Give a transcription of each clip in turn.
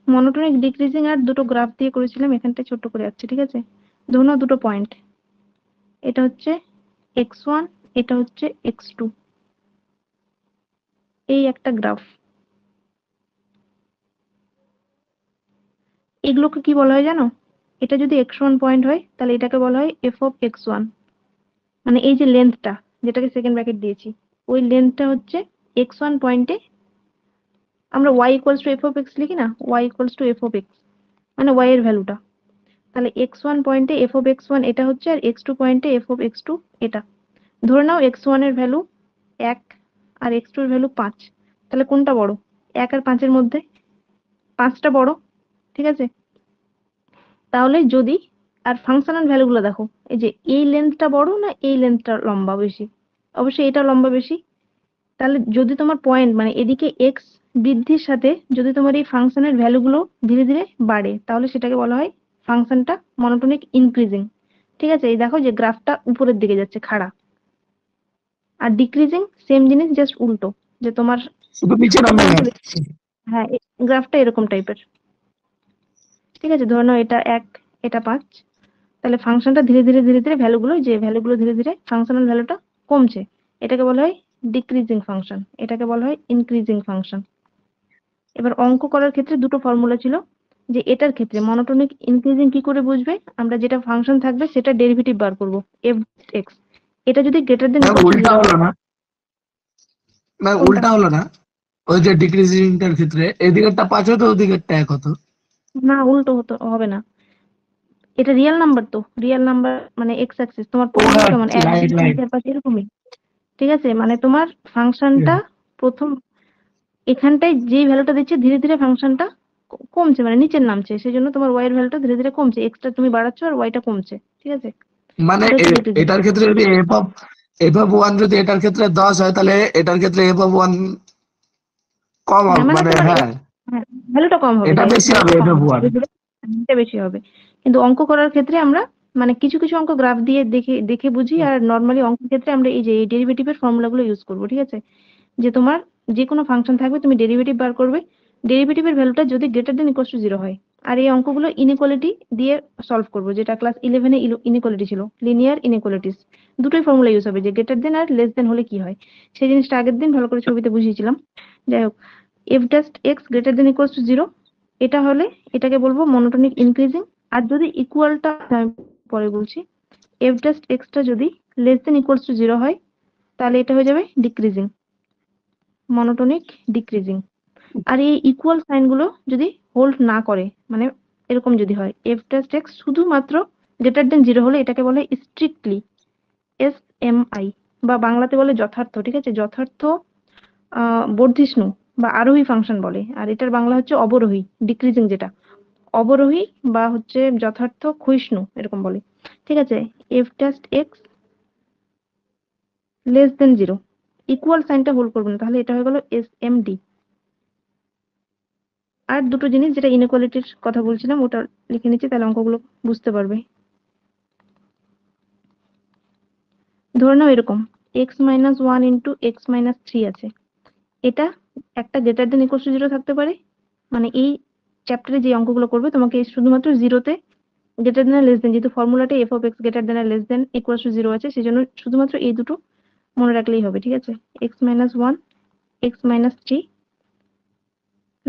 Monotonic decreasing আর দুটো graph দিয়ে করেছিলাম, এখানটা ছোট করে আছে, ঠিক আছে। ধরুন দুটো পয়েন্ট, এটা হচ্ছে x1, এটা হচ্ছে x2, এই একটা গ্রাফ। এগুলোকে কি বলা হয় জানো? এটা যদি x1 পয়েন্ট হয় তাহলে এটাকে বলা হয় f of x1, মানে এই যে লেন্থটা যেটাকে সেকেন্ড ব্র্যাকেট দিয়েছি, ওই লেন্থটা হচ্ছে x1 পয়েন্টে। আমরা y equals to f of x লিখি না, y equals to f of x, মানে y এর ভ্যালুটা। তাহলে x1 পয়েন্টে f of x1 এটা হচ্ছে, আর x2 পয়েন্টে f of x2 এটা। ধরে নাও x1 এর ভ্যালু 1 আর x2 এর ভ্যালু 5, তাহলে কোনটা বড়? 1 আর 5 এর মধ্যে 5টা বড়, ঠিক আছে। তাহলে যদি, আর ফাংশনাল ভ্যালুগুলো দেখো, এই যে এই লেন্থটা বড় না এই লেন্থটা লম্বা বেশি? অবশ্যই এটা লম্বা বেশি। তাহলে যদি তোমার পয়েন্ট মানে এদিকে এক্স বৃদ্ধির সাথে যদি তোমার এই ফাংশনের ভ্যালুগুলো ধীরে ধীরে বাড়ে, তাহলে সেটাকে বলা হয় ফাংশনটা মনোটোনিক ইনক্রিজিং, ঠিক আছে। এই দেখো যে গ্রাফটা উপরের দিকে যাচ্ছে খাড়া, আর ডিক্রিজিং সেম জিনিস, জাস্ট উল্টো, যে তোমার শুধু নিচে ছোট নামে ভ্যালু। গেছে। হ্যাঁ, গ্রাফটা এরকম টাইপের, ঠিক আছে। ধরে নাও এটা 1, এটা 5, তাহলে ফাংশনটা ধীরে ধীরে ধীরে ধীরে ভ্যালুগুলো, যে ভ্যালুগুলো ধীরে ধীরে ফাংশনাল ভ্যালুটা কমছে, এটাকে বলা হয় ডিক্রিজিং ফাংশন, এটাকে বলা হয় ইনক্রিজিং ফাংশন। এবার অঙ্ক করার ক্ষেত্রে দুটো ফর্মুলা ছিল, যে এটার ক্ষেত্রে মনোটোনিক ইনক্রিজিং কি করে বুঝবে? আমরা যেটা ফাংশন থাকবে সেটা ডেরিভেটিভ বার করব, এফ এক্স। এটা যদি greater than ma'am equal to উল্টা 0 হলো হয়। না, ম্যাম কোনটা? উল্টা হলো না। ওই যে ডিক্রিজিংটার ক্ষেত্রে এদিকেরটা 5 হতো, ওদিকেরটা 1 হতো। না, উল্টো হতো হবে না। এটা রিয়েল নাম্বার, তো রিয়েল নাম্বার মানে এক্স অ্যাক্সিস, তোমার ও পয়েন্টগুলো কেমন 1 রাইট 2 3 রাইট। 4 5 এরকমই, ঠিক আছে। মানে তোমার ফাংশনটা প্রথম এখানটায় যেই ভ্যালুটা দিচ্ছে ধীরে ধীরে ফাংশনটা কমছে, মানে নিচের নামছে, সেই জন্য তোমার ওয়াই এর ভ্যালুটা ধীরে ধীরে কমছে, এক্সটা তুমি বাড়াচ্ছ আর ওয়াইটা কমছে, ঠিক আছে। মানে এটা হচ্ছে ডিক্রিজিং। এটার ক্ষেত্রে যদি এফ অফ 1 যদি এটার ক্ষেত্রে 10 হয়, তাহলে এটার ক্ষেত্রে এফ অফ 1 কম হ্যাঁ, হবে, মানে মানে তোমার হ্যাঁ হ্যাঁ, ভ্যালুটা কম হবে, এটা রাইট, বেশি হবে ভ্যালুটা কম হবে এফ অফ 1। ধীরে ধীরে, এটা বেশি হবে। কিন্তু অঙ্ক করার ক্ষেত্রে আমরা মানে কিছু কিছু অঙ্ক গ্রাফ দিয়ে দেখে দেখে বুঝি, আর নর্মালি অঙ্কের ক্ষেত্রে আমরা এই যে এই ডেরিভেটিভের ফর্মুলাগুলো ইউজ করবো, ঠিক আছে। যে তোমার যে কোনো ফাংশন থাকবে, তুমি ডেরিভেটিভ বার করবে, ডেরিভেটিভের ভ্যালুটা যদি গ্রেটার দেন ইকুয়াল টু 0 হয়। আর এই অঙ্কগুলো ইনইকুয়ালিটি দিয়ে সলভ করবো, যেটা ক্লাস 11-এ ইনইকুয়ালিটি ছিল, লিনিয়ার ইনইকুয়ালিটিস। দুটোই ফর্মুলা ইউজ হবে, যে গ্রেটার দেন আর লেস দেন হলে কি হয়, সেই জিনিসটা আগের দিন ভালো করে ছবিতে বুঝিয়েছিলাম। যাই হোক, F just x greater than equal to 0, এটা হলে এটাকে বলবো মনোটোনিক ইনক্রিজিং। আর যদি ইকুয়ালটা, আমি পরে বলছি, এফ জাস্ট এক্সটা যদি লেস দেন ইকুয়াল টু 0 হয়, তাহলে এটা হয়ে যাবে ডিক্রিজিং, মনোটোনিক ডিক্রিজিং। আর এই ইকুয়াল সাইন গুলো যদি হোল্ড না করে, মানে এরকম যদি হয়, এফ জাস্ট এক্স শুধুমাত্র গ্রেটার দেন 0 হলে, এটাকে বলে স্ট্রিক্টলি এস এম আই, বা বাংলাতে বলে যথার্থ, ঠিক আছে, যথার্থ বর্ধিষ্ণু বা আরোহী ফাংশন বলে। আর এটার বাংলা হচ্ছে অবরোহী ডিক্রিজিং, যেটা অবরোহী বা হচ্ছে যথার্থ ক্ষয়িষ্ণু এরকম বলে, ঠিক আছে। F just x less than 0, equal সাইনটা হোল্ড করবে না, তাহলে এটা হয়ে গেল এস এম ডি। আর দুটো জিনিস যেটা ইনইকুয়ালিটির কথা বলছিলাম ওটা লিখে নিচ্ছি, তাহলে অঙ্কগুলো বুঝতে পারবে। ধরে নাও এরকম x-1 ইন্টু x-3 আছে, এটা একটা গ্রেটার দেন ইকুয়াল টু 0 থাকতে পারে, মানে এই চ্যাপ্টারে যে অঙ্কগুলো করবে তোমাকে শুধুমাত্র জিরোতে, গ্রেটার দেন আর লেস দেন, যেহেতু ফর্মুলাটা f of x greater than আর লেস দেন ইকুয়াল টু 0 আছে, সেই জন্য শুধুমাত্র এই দুটো মনে রাখলেই হবে, ঠিক আছে। x-1, x-3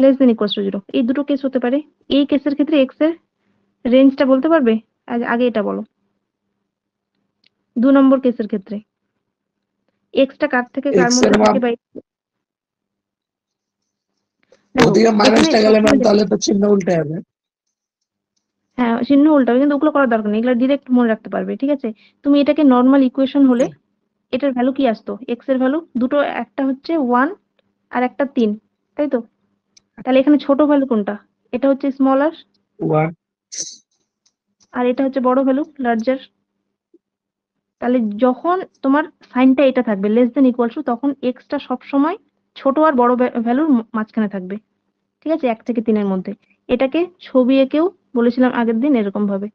less than equal to 0, এই দুটো কেস হতে পারে। এই কেসের ক্ষেত্রে এক্স এর রেঞ্জটা বলতে পারবে? আগে এটা বলো। 2 নম্বর কেসের ক্ষেত্রে এক্সটা কার থেকে কার এক্স এর মধ্যে মান থাকে, বা দেখো ওদিকে এখানে মাইনাসটা গেলে ম্যাম সবসময় তাহলে তো চিহ্ন উল্টে যাবে। হ্যাঁ, চিহ্ন উল্টাবে, কিন্তু ওগুলো করার দরকার নেই, এগুলো ডিরেক্ট মনে রাখতে পারবে, ঠিক আছে। তুমি এটাকে নর্মাল ইকুয়েশন হলে এটার ভ্যালু কি আসতো, এক্স এর ভ্যালু দুটো, একটা হচ্ছে 1 আর একটা 3, তাই তো। তাহলে এখানে ছোট ভ্যালু কোনটা? এটা হচ্ছে স্মলার, 1। আর এটা হচ্ছে বড় ভ্যালু, লার্জার। তাহলে যখন তোমার সাইনটা এটা থাকবে লেস দেন ইকুয়াল টু, তখন এক্সটা সব সময় ছোট আর বড় ভ্যালুর মাঝখানে থাকবে, ঠিক আছে, 1 থেকে 3 এর মধ্যে। এটাকে ছবি এঁকেও বলেছিলাম আগের দিন এরকম ভাবে,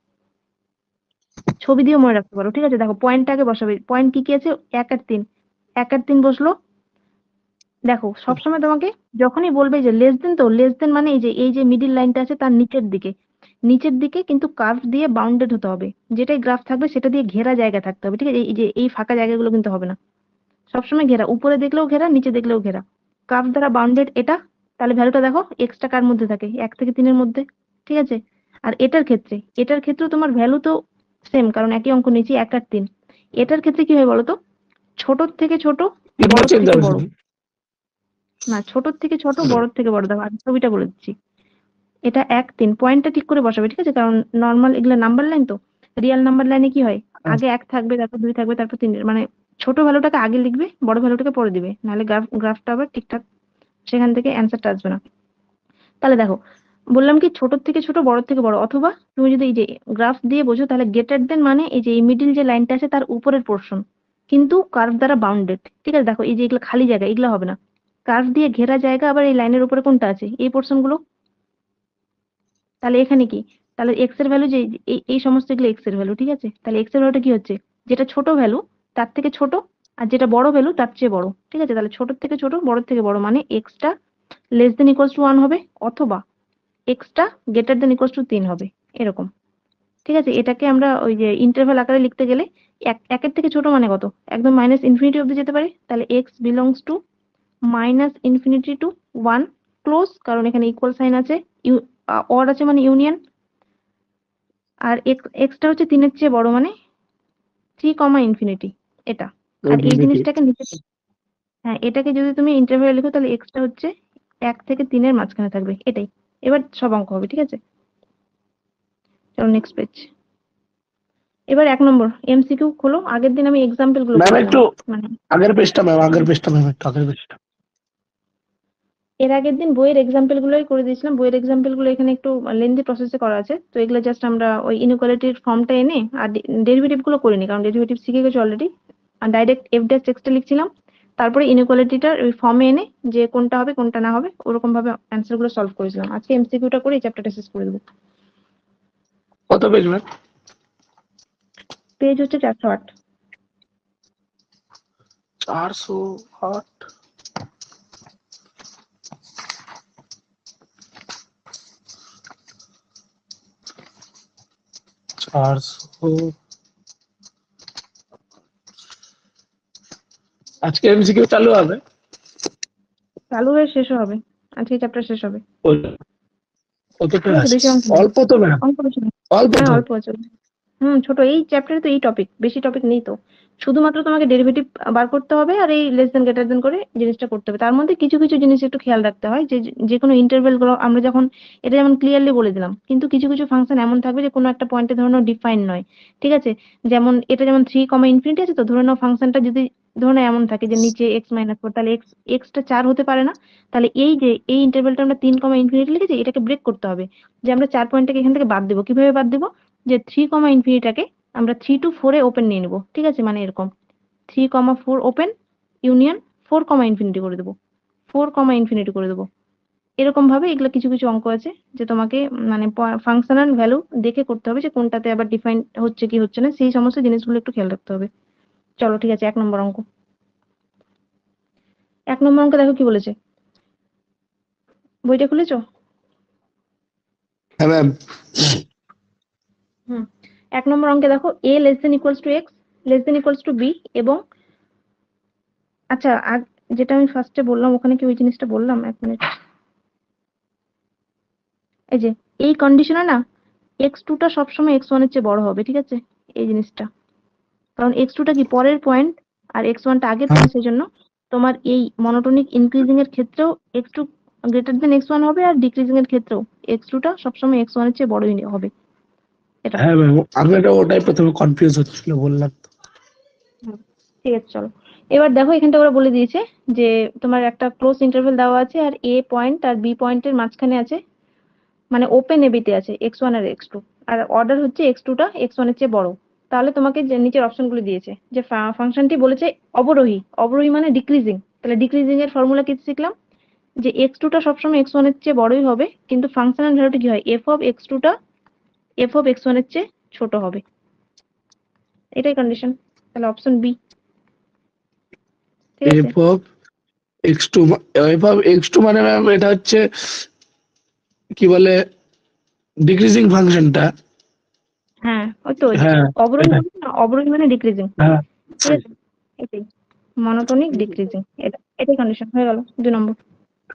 ছবি দিয়েও মনে রাখতে পারো, ঠিক আছে। দেখো পয়েন্টটা আগে বসাবে, পয়েন্ট কি কি আছে, 1 আর 3, 1 আর 3 বসলো, দেখো সবসময় তোমাকে যখনই বলবে যে লেস দেন, তো লেস দেন মানে এই যে মিডিল লাইনটা আছে তার নিচের দিকে কিন্তু কার্ভ দিয়ে বাউন্ডেড হতে হবে। যেটাই গ্রাফ থাকবে সেটা দিয়ে ঘেরা জায়গা থাকতে হবে, ঠিক আছে? এই যে এই ফাঁকা জায়গাগুলো কিন্তু হবে না, সবসময় ঘেরা, উপরে দেখলেও ঘেরা, নিচে দেখলেও ঘেরা, কার্ভ দ্বারা বাউন্ডেড এটা। তাহলে ভ্যালুটা দেখো এক্সটা কার মধ্যে থাকে, 1 থেকে 3 এর মধ্যে, ঠিক আছে? আর এটার ক্ষেত্রে তোমার ভ্যালু তো সেম, কারণ একই অঙ্ক নিয়েছি 1 আর 3। এটার ক্ষেত্রে কি হয় বলতো, ছোটর থেকে ছোট, তিনটা বড় চেঞ্জ থেকে হবে বড়। শুধু। না, ছোটর থেকে ছোট, বড় থেকে বড়। দেখো আমি ছবিটা বলে দিচ্ছি। এটা 1 3, পয়েন্টটা ঠিক করে বসাবে, ঠিক আছে? কারণ নর্মাল এগুলো নাম্বার লাইন তো, রিয়েল নাম্বার লাইনে কি হয়, হ্যাঁ। আগে 1 থাকবে, তারপর 2 থাকবে, তারপর 3, মানে ছোট ভ্যালুটাকে আগে লিখবে, বড় ভ্যালুটাকে পরে দিবে, নাহলে গ্রাফটা আবার ঠিকঠাক সেখান থেকে অ্যান্সারটা আসবে না। তাহলে দেখো বললাম কি, ছোট থেকে ছোট, বড় থেকে বড়, অথবা তুমি যদি এই যে গ্রাফ দিয়ে বোঝো তাহলে গ্রেটার দেন মানে এই যে এই মিডিল যে লাইনটা আছে তার উপরের পোর্শন, কিন্তু কার্ভ দ্বারা বাউন্ডেড, ঠিক আছে? দেখো এই যে এগুলো খালি জায়গা, এগুলো হবে না, কার্ভ দিয়ে ঘেরা জায়গা। আবার এই লাইনের উপরে কোনটা আছে, এই পোর্শন গুলো। তাহলে এখানে কি, তাহলে এক্স এর ভ্যালু যে এই সমস্ত এগুলো এক্স এর ভ্যালু, ঠিক আছে? তাহলে এক্স এর ভ্যালুটা কি হচ্ছে, যেটা ছোট ভ্যালু তার থেকে ছোট, আর যেটা বড় ভ্যালু তার চেয়ে বড়, ঠিক আছে? তাহলে ছোট থেকে ছোট, বড় থেকে বড়, মানে extra less than equals two 1 হবে, অথবা extra greater than equals two 3 হবে, এরকম, ঠিক আছে? এটাকে আমরা ওই যে ইন্টারভ্যাল আকারে লিখতে গেলে একের থেকে ছোট মানে কত, একদম মাইনাস ইনফিনিটি অব্দি যেতে পারে। তাহলে x belongs two minus infinity two 1, close, কারণ এখানে ইকুয়াল সাইন আছে, অর আছে মানে ইউনিয়ন। আর এক্সটা হচ্ছে 3 এর চেয়ে বড় মানে 3 কমা ইনফিনিটি, এটা। আর এই জিনিসটাকে নিচে, হ্যাঁ, এটাকে যদি তুমি ইন্টারভ্যাল লিখো তাহলে এক্সটা হচ্ছে 1 থেকে 3 এর মাঝখানে থাকবে, এটাই। এবার সব অঙ্ক হবে, ঠিক আছে? চলো নেক্সট পেজ। এবার 1 নম্বর এমসিকিউ খোলো। আগের দিন আমি এক্সাম্পল গুলো ম্যাম করেছিলাম, একটু মানে আগের পেজটা ম্যাম, আগের পেজটা ম্যাম, একটু আগের পেজটা। এর আগের দিন বইয়ের এক্সাম্পল গুলোই করে দিয়েছিলাম। বইয়ের এক্সাম্পল গুলো এখানে একটু লেন্দি প্রসেসে করা আছে, তো এগুলো জাস্ট আমরা ওই ইনইকুয়ালিটির ফর্মটা এনে, আর ডেরিভেটিভ গুলো করিনি কারণ ডেরিভেটিভ শিখে গেছে অলরেডি। আর ডাইরেক্ট এফ ড্যাশ এক্সটা লিখছিলাম, তারপরে ইনইকুয়ালিটিটার ওই ফর্মে এনে যে কোনটা হবে কোনটা না হবে ওরকম ভাবে অ্যান্সার গুলো সলভ করেছিলাম। আজকে এমসিকিউটা করে এই চ্যাপ্টারটা শেষ করে দেবো। কত পেজ ম্যাম? পেজ হচ্ছে 408। 408। 400। আজকে এমসিকিউ চালু হবে? চালু হয়ে শেষ হবে, আজকে চ্যাপ্টার শেষ হবে। কতটা ঠিক আছে, বেশি অঙ্ক নেই, অল্প তো ম্যাম? অঙ্ক বেশি নেই। অল্প হ্যাঁ তো? অল্প আছে। ছোট, এই চ্যাপ্টারে তো এই টপিক, বেশি টপিক নেই তো। শুধুমাত্র তোমাকে ডেরিভেটিভ বার করতে হবে আর এই লেস দেন গ্রেটার দেন করে জিনিসটা করতে হবে। তার মধ্যে কিছু কিছু জিনিস একটু খেয়াল রাখতে হয়, যে যে কোনো ইন্টারভেল গুলো আমরা যখন, এটা যেমন ক্লিয়ারলি বলে দিলাম, কিন্তু কিছু কিছু ফাংশন এমন থাকবে যে কোনো একটা পয়েন্টে ধরে নাও ডিফাইন নয়, ঠিক আছে? যেমন এটা যেমন 3 কমা ইনফিনিটি আছে, তো ধরে নাও ফাংশনটা যদি ধরে নাও এমন থাকে যে নিচে x-4, তাহলে এক্সটা 4 হতে পারে না। তাহলে এই যে এই ইন্টারভেলটা আমরা 3 কমা ইনফিনিটি লিখেছি, এটাকে ব্রেক করতে হবে, যে আমরা 4 পয়েন্টটাকে এখান থেকে বাদ দেবো। কিভাবে বাদ দেবো, যে 3 কমা ইনফিনিটাকে আমরা 3 to 4 এ ওপেন নিয়ে নেবো, ঠিক আছে? মানে এরকম 3,4 ওপেন ইউনিয়ন 4 কমা ইনফিনিটি করে দেবো, 4 কমা ইনফিনিটি করে দেবো। এরকম ভাবে এগুলো কিছু কিছু অঙ্ক আছে যে তোমাকে মানে ফাংশনাল ভ্যালু দেখে করতে হবে, যে কোনটাতে আবার ডিফাইন হচ্ছে কি হচ্ছে না, সেই সমস্ত জিনিসগুলো একটু খেয়াল রাখতে হবে। চলো ঠিক আছে, 1 নম্বর অঙ্ক। 1 নম্বর অঙ্ক দেখো কি বলেছে, বইটা খুলেছো? হ্যাঁ ম্যাম। 1 নম্বর অঙ্কে দেখো a less than equals to x less than equals to b, এবং আচ্ছা যেটা আমি ফার্স্টে বললাম ওখানে কি ওই জিনিসটা বললাম, 1 মিনিট। এই যে এই কন্ডিশনে না x2 টা সবসময় x1 এর চেয়ে বড় হবে, ঠিক আছে? এই জিনিসটা, কারণ x2 টা কি পরের পয়েন্ট আর x1 টা আগের পয়েন্ট, সেই জন্য তোমার এই মনোটোনিক ইনক্রিজিং এর ক্ষেত্রেও x2 গ্রেটার দেন x1 হবে, আর ডিক্রিজিং এর ক্ষেত্রেও x2 টা সবসময় x1 এর চেয়ে বড়ই হবে, এটা। হ্যাঁ ম্যাম, আমি এটা ওটাই প্রথমে কনফিউজ হচ্ছিল, বললাম তো। হুম, ঠিক আছে চলো। এবার দেখো এখানটা ওরা বলে দিয়েছে যে তোমার একটা ক্লোজ ইন্টারভ্যাল দেওয়া আছে, আর a পয়েন্ট আর b পয়েন্টের মাঝখানে আছে, মানে ওপেন এবিতে আছে x1 আর x2, আর অর্ডার হচ্ছে x2 টা x1 এর চেয়ে বড়। তাহলে তোমাকে যে নিচের অপশনগুলো দিয়েছে, যে ফাংশনটি বলেছে অবরোহী, অবরোহী মানে ডিক্রিজিং, তাহলে ডিক্রিজিং এর ফর্মুলা কি শিখলাম, যে x2 টা সবসময় x1 এর চেয়ে বড়ই হবে, কিন্তু ফাংশনাল ভ্যালুটা কি হয়, f অফ x2 টা f অফ x1 এর চেয়ে ছোট হবে, এটাই কন্ডিশন। তাহলে অপশন বি, ঠিক আছে? F of x2 F of x2 মানে ম্যাম এটা হচ্ছে কি বলে ডিক্রিজিং ফাংশনটা। হ্যাঁ ওই তো হ্যাঁ অবরোহী এটা বলছি না, অবরোহী মানে ডিক্রিজিং, হ্যাঁ ঠিক আছে, এটাই মনোটোনিক ডিক্রিজিং, এটাই কন্ডিশন হয়ে গেল 2 নম্বর।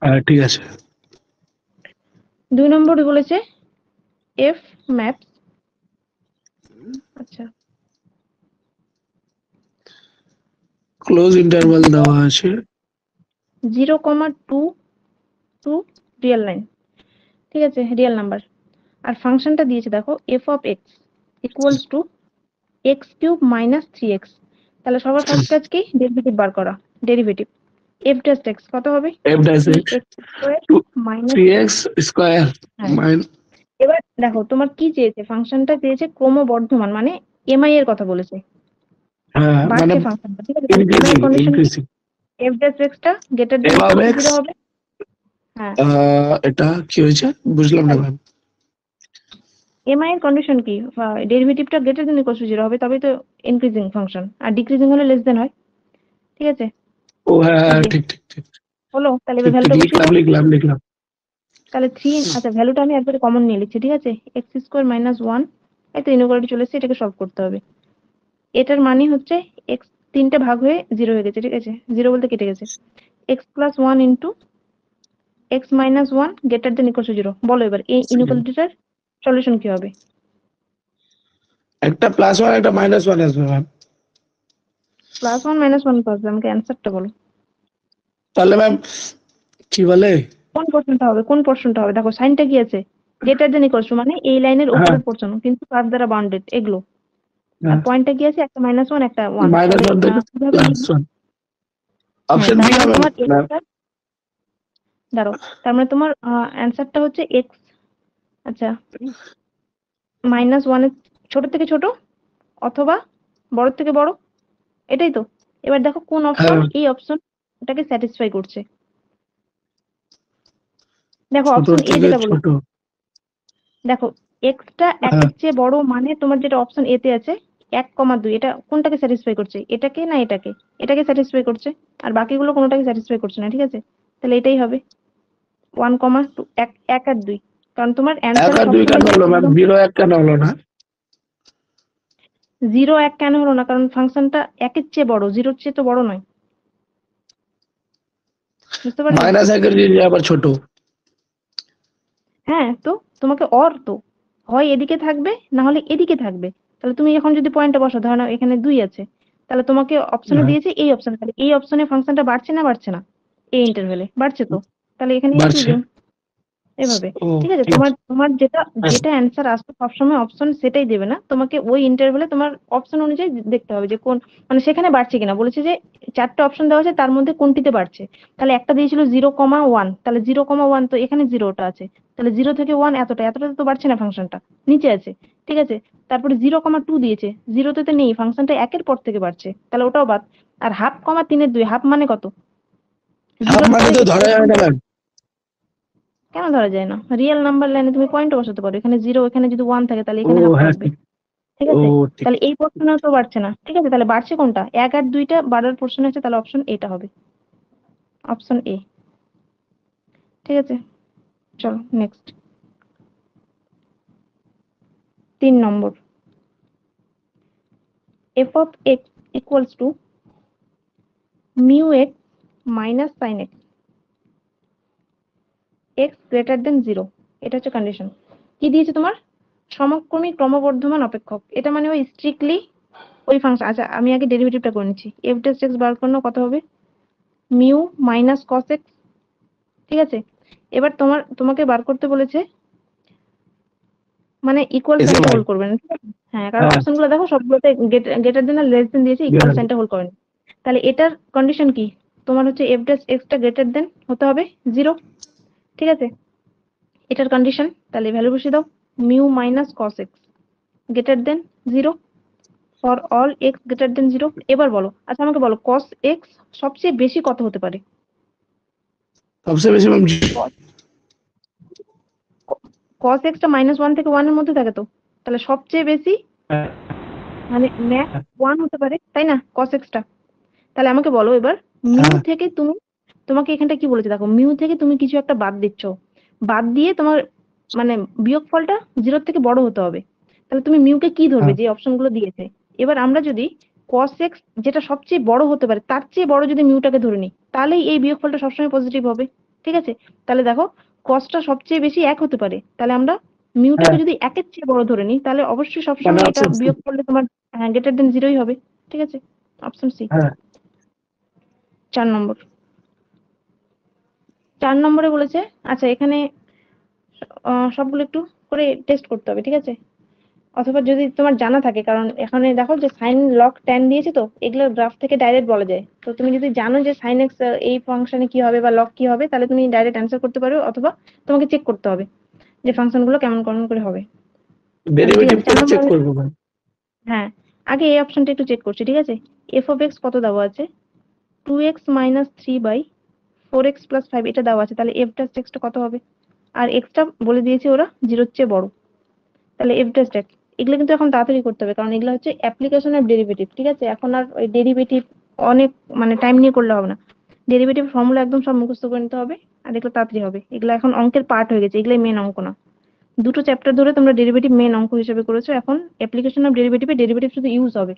হ্যাঁ ঠিক আছে। 2 নম্বর বলেছে এফ ম্যাপস, আচ্ছা ক্লোজ ইন্টারভাল দেওয়া আছে 0,2 টু রিয়েল লাইন, ঠিক আছে, রিয়েল নাম্বার। আর ফাংশনটা দিয়েছে দেখো F of x equals two x³ minus 3x। তাহলে সবার ফার্স্ট কাজ কি, ডেরিভেটিভ বার করা, ডেরিভেটিভ এফ ড্যাশ এক্স কত হবে, f dash x 3x² minus, 3x square হ্যাঁ মাইন এবার দেখো তোমার কি চেয়েছে, ফাংশনটা চেয়েছে ক্রমবর্ধমান, মানে এমআই এর কথা বলেছে, হ্যাঁ মানে বাড়ছে ফাংশনটা, ঠিক আছে, তাহলে এমআই ইনক্রিজিং এর কন্ডিশন কি, increasing F dash extra greater then f of equal to x 0 হবে। হ্যাঁ এটা কি হয়েছে বুঝলাম না ম্যাম। এমআই এর কন্ডিশন কি, ডেরিভেটিভটা গ্রেটার দেন ইকুয়াল টু 0 হবে, তবেই তো ইনক্রিজিং ফাংশন, আর ডিক্রিজিং হলে লেস দেন হয়, ঠিক আছে। ও হ্যাঁ এই হ্যাঁ, যে ঠিক ঠিক ঠিক হলো, তাহলে এবার ঠিক ঠিক ভ্যালুটা বসিয়ে লিখলাম দাও। লিখলাম লিখলাম। তাহলে 3, আচ্ছা ভ্যালুটা আমি একবারে কমন নিয়ে লিখছি, ঠিক আছে, x² মাইনাস 1, এই তো ইনইকুয়ালিটি চলে এসেছে, এটাকে সলভ করতে হবে। এটার মানে হচ্ছে এক্স 3টে ভাগ হয়ে 0 হয়ে গেছে, ঠিক আছে, 0 বলতে কেটে গেছে, x plus 1 into x minus 1 greater than equal to 0। বলো এবার এই ইনইকুয়ালিটিটার সলিউশন কি হবে। একটা প্লাস ওয়ান একটা মাইনাস ওয়ান আসবে ম্যাম। প্লাস 1 মাইনাস 1 পাবে, আমাকে অ্যান্সারটা বলো তাহলে ম্যাম কি বলে কোন পোর্শনটা হবে, কোন পোর্শনটা হবে। দেখো সাইনটা কি আছে, গ্রেটার দেন ইকুয়াল টু মানে এই লাইনের হ্যাঁ উপরের পোর্শন, কিন্তু কার্ভ দ্বারা বাউন্ডেড এগুলো, আর হ্যাঁ পয়েন্টটা কি আছে, একটা মাইনাস 1 একটা 1, মাইনাস তাহলে ওয়ান থেকে কিভাবে প্লাস লিখবে। ওয়ান হ্যাঁ অপশন তার বি মানে হবে তোমার ম্যাম। এক্সটা, দাঁড়াও, তার মানে তোমার অ্যান্সারটা হচ্ছে এক্স, আচ্ছা মাইনাস 1 এর ছোট থেকে ছোট অথবা বড় থেকে বড়, এটাই তো। এবার দেখো কোন অপশন, হ্যাঁ এই অপশন এটাকে স্যাটিসফাই করছে। দেখো ছোট অপশন এ থেকে যেটা বলেছে, ছোট। দেখো এক্সটা হ্যাঁ একের চেয়ে বড় মানে তোমার যেটা অপশন এ তে আছে 1,2, এটা কোনটাকে স্যাটিসফাই করছে, এটাকে না এটাকে, এটাকে স্যাটিসফাই করছে, আর বাকিগুলো কোনোটাকে স্যাটিসফাই করছে না, ঠিক আছে, তাহলে এটাই হবে 1,2, এক এক আর 2, কারণ তোমার এক অ্যান্সারে আর দুই কেন সবসময় যে হলো ম্যাম, একদম 0 1 কেন হলো না? 0 1 কেন হলো না, কারণ ফাংশনটা একের চেয়ে বড়, 0-র চেয়ে তো বড় নয়, বুঝতে পারলে। মাইনাস একের যে আবার ছোট। হ্যাঁ তো তোমাকে অর তো হয় এদিকে থাকবে না হলে এদিকে থাকবে, তাহলে তুমি এখন যদি পয়েন্টটা বসো, ধরো না এখানে 2 আছে, তাহলে তোমাকে অপশনে হ্যাঁ দিয়েছে এই অপশনে, তাহলে এই অপশনে ফাংশনটা বাড়ছে না বাড়ছে না, এই ইন্টারভ্যালে বাড়ছে তো, তাহলে এখানে বাড়ছে। ইনক্রিজিং, এভাবে, ও ঠিক আছে। ঠিক তোমার আছে। তোমার যেটা যেটা অ্যান্সার আসবে সবসময় অপশন সেটাই দেবে না, তোমাকে ওই ইন্টারভ্যালে তোমার অপশন অনুযায়ী দেখতে হবে যে কোন, মানে সেখানে বাড়ছে কিনা, বলেছে যে 4টে অপশন দেওয়া আছে তার মধ্যে কোনটিতে বাড়ছে, তাহলে একটা দিয়েছিল 0,1, তাহলে 0,1 তো এখানে 0টা আছে, তাহলে 0 থেকে 1 এতটা এতটা তো বাড়ছে না, ফাংশনটা নিচে আছে, ঠিক আছে। তারপরে 0,2 দিয়েছে, 0তে তো নেই, ফাংশনটা একের পর থেকে বাড়ছে, তাহলে ওটাও বাদ। আর 1/2, 3-এর 2, হাফ মানে কত, হাফ 0 মানে তো থেকে ধরা যাবে না ম্যাম। কেন ধরা যায় না, রিয়েল নাম্বার লাইনে তুমি পয়েন্ট বসাতে পারো, এখানে 0, এখানে যদি 1 থাকে তাহলে ও এখানে হাফ হ্যাঁ থাকবে, ঠিক। ঠিক ও আছে। ঠিক। তাহলে এই পোর্শনেও তো বাড়ছে না, ঠিক আছে, তাহলে বাড়ছে কোনটা, 1 আর 2টা বাড়ার পোর্শন আছে, তাহলে অপশন এটা হবে, অপশন এ, ঠিক আছে। চলো next 3 number, f of x equals two mu x minus sine x, x greater দেন 0, এটা হচ্ছে কন্ডিশন। কি দিয়েছে তোমার, সমক্রমিক ক্রমবর্ধমান অপেক্ষক, এটা মানে ওই স্ট্রিক্টলি ওই ফাংশন। আচ্ছা আমি আগে ডেরিভেটিভটা করে নিচ্ছি, এফ ড্যাশ এক্স বার করানো কত হবে, মিউ মাইনাস কস এক্স, ঠিক আছে। এবার তোমাকে বার করতে বলেছে, মানে ইকুয়াল এসে সাইনটা ভাই। হোল্ড করবেন, ঠিক আছে? হ্যাঁ কারণ হ্যাঁ অপশনগুলো দেখো সবগুলোতে গ্রেটার দেন আর লেস দেন দিয়েছে, ইকুয়াল গেল। সাইনটা হোল্ড করেন। তাহলে এটার কন্ডিশন কি, তোমার হচ্ছে এফ ড্যাশ এক্সটা গ্রেটার দেন হতে হবে 0, ঠিক আছে, এটার কন্ডিশন। তাহলে ভ্যালু বসিয়ে দাও, mu minus cos x greater then 0 for all x greater দেন 0। এবার বলো, আচ্ছা আমাকে বলো কস এক্স সবচেয়ে বেশি কত হতে পারে, সবচেয়ে বেশি ম্যাম কস এক্সটা -1 থেকে 1 এর মধ্যে থাকে তো, তাহলে সবচেয়ে বেশি মানে ম্যাক্স 1 হতে পারে, তাই না, কস এক্সটা। তাহলে আমাকে বলো এবার মিউ হ্যাঁ থেকে তুমি তোমাকে এখানটা কি বলেছে দেখো, মিউ থেকে তুমি কিছু একটা বাদ দিচ্ছ, বাদ দিয়ে তোমার মানে বিয়োগফলটা 0 থেকে বড় হতে হবে। তাহলে তুমি মিউকে কি ধরবে, হ্যাঁ যে অপশনগুলো দিয়েছে। এবার আমরা যদি cos x যেটা সবচেয়ে বড় হতে পারে তার চেয়ে বড় যদি মিউটাকে ধরে নিই, তাহলেই এই বিয়োগফলটা সবসময় পজিটিভ হবে। ঠিক আছে, তাহলে দেখো cosটা সবচেয়ে বেশি 1 হতে পারে, তাহলে আমরা মিউটাকে হ্যাঁ, যদি 1-এর চেয়ে বড় ধরে নিই, তাহলে অবশ্যই মানে সবসময় এটা অপশন সি। বিয়োগ করলে তোমার গ্রেটার দেন 0ই হবে। ঠিক আছে, অপশন সি। হ্যাঁ 4 নম্বর, 4 নম্বরে বলেছে, আচ্ছা এখানে সবগুলো একটু করে টেস্ট করতে হবে। ঠিক আছে, অথবা যদি তোমার জানা থাকে, কারণ এখানে দেখো যে সাইন লগ ট্যান দিয়েছে, তো এগুলোর গ্রাফ থেকে ডাইরেক্ট বলা যায়। তো তুমি যদি জানো যে সাইন এক্স এই ফাংশনে কি হবে বা লগ কি হবে, তাহলে তুমি ডাইরেক্ট অ্যান্সার করতে পারো, অথবা তোমাকে চেক করতে হবে যে ফাংশন গুলো কেমন কেমন করে হবে। তাহলে ঠিক আছে, ডেরিভেটিভটা 4 নম্বর। চেক করবো ভাই। হ্যাঁ, আগে এই অপশনটা একটু চেক করছি। ঠিক আছে, এফ অফ এক্স কত দেওয়া আছে, 2x - 3/4x + 5 এটা দেওয়া আছে, তাহলে এফ ড্যাশ এক্সটা কত হবে। আর এক্সটা বলে দিয়েছে ওরা 0-এর চেয়ে বড়, তাহলে এফ ড্যাশ এক্স। এগুলো কিন্তু এখন তাড়াতাড়ি করতে হবে, কারণ এগুলো হচ্ছে অ্যাপ্লিকেশন অফ ডেরিভেটিভ। ঠিক আছে, এখন আর ওই ডেরিভেটিভ অনেক মানে টাইম নিয়ে করলে হবে না, ডেরিভেটিভ ফর্মুলা একদম সব মুখস্থ করে নিতে হবে। আর এগুলো তাড়াতাড়ি হবে, এগুলো এখন অঙ্কের পার্ট হয়ে গেছে, এগুলোই মেন অঙ্ক না। দুটো চ্যাপ্টার ধরে তোমরা ডেরিভেটিভ মেন অঙ্ক হিসেবে করেছো, এখন অ্যাপ্লিকেশন অফ ডেরিভেটিভে ডেরিভেটিভ শুধু ইউজ হবে।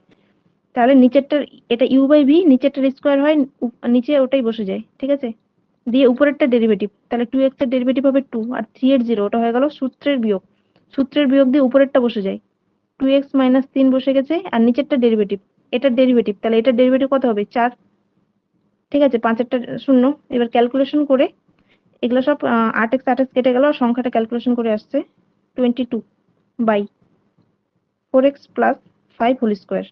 তাহলে নিচেরটার এটা u/v, নিচেরটার স্কোয়ার হয়, নিচে ওটাই বসে যায়। ঠিক আছে, দিয়ে উপরেরটা ডেরিভেটিভ, তাহলে 2x এর ডেরিভেটিভ হবে 2, আর 3 এর 0, ওটা হয়ে গেল সূত্রের বিয়োগ। সূত্রের বিয়োগ দিয়ে উপরেরটা বসে যায়, 2x - 3 বসে গেছে, আর নিচেরটা ডেরিভেটিভ, এটার ডেরিভেটিভ, তাহলে এটার ডেরিভেটিভ কত হবে, 4। ঠিক আছে, 5-এরটা 0। এবার ক্যালকুলেশন করে এগুলো সব 8x 8x কেটে গেল, আর সংখ্যাটা ক্যালকুলেশন করে আসছে 22/4x + 5 হোল স্কোয়ার।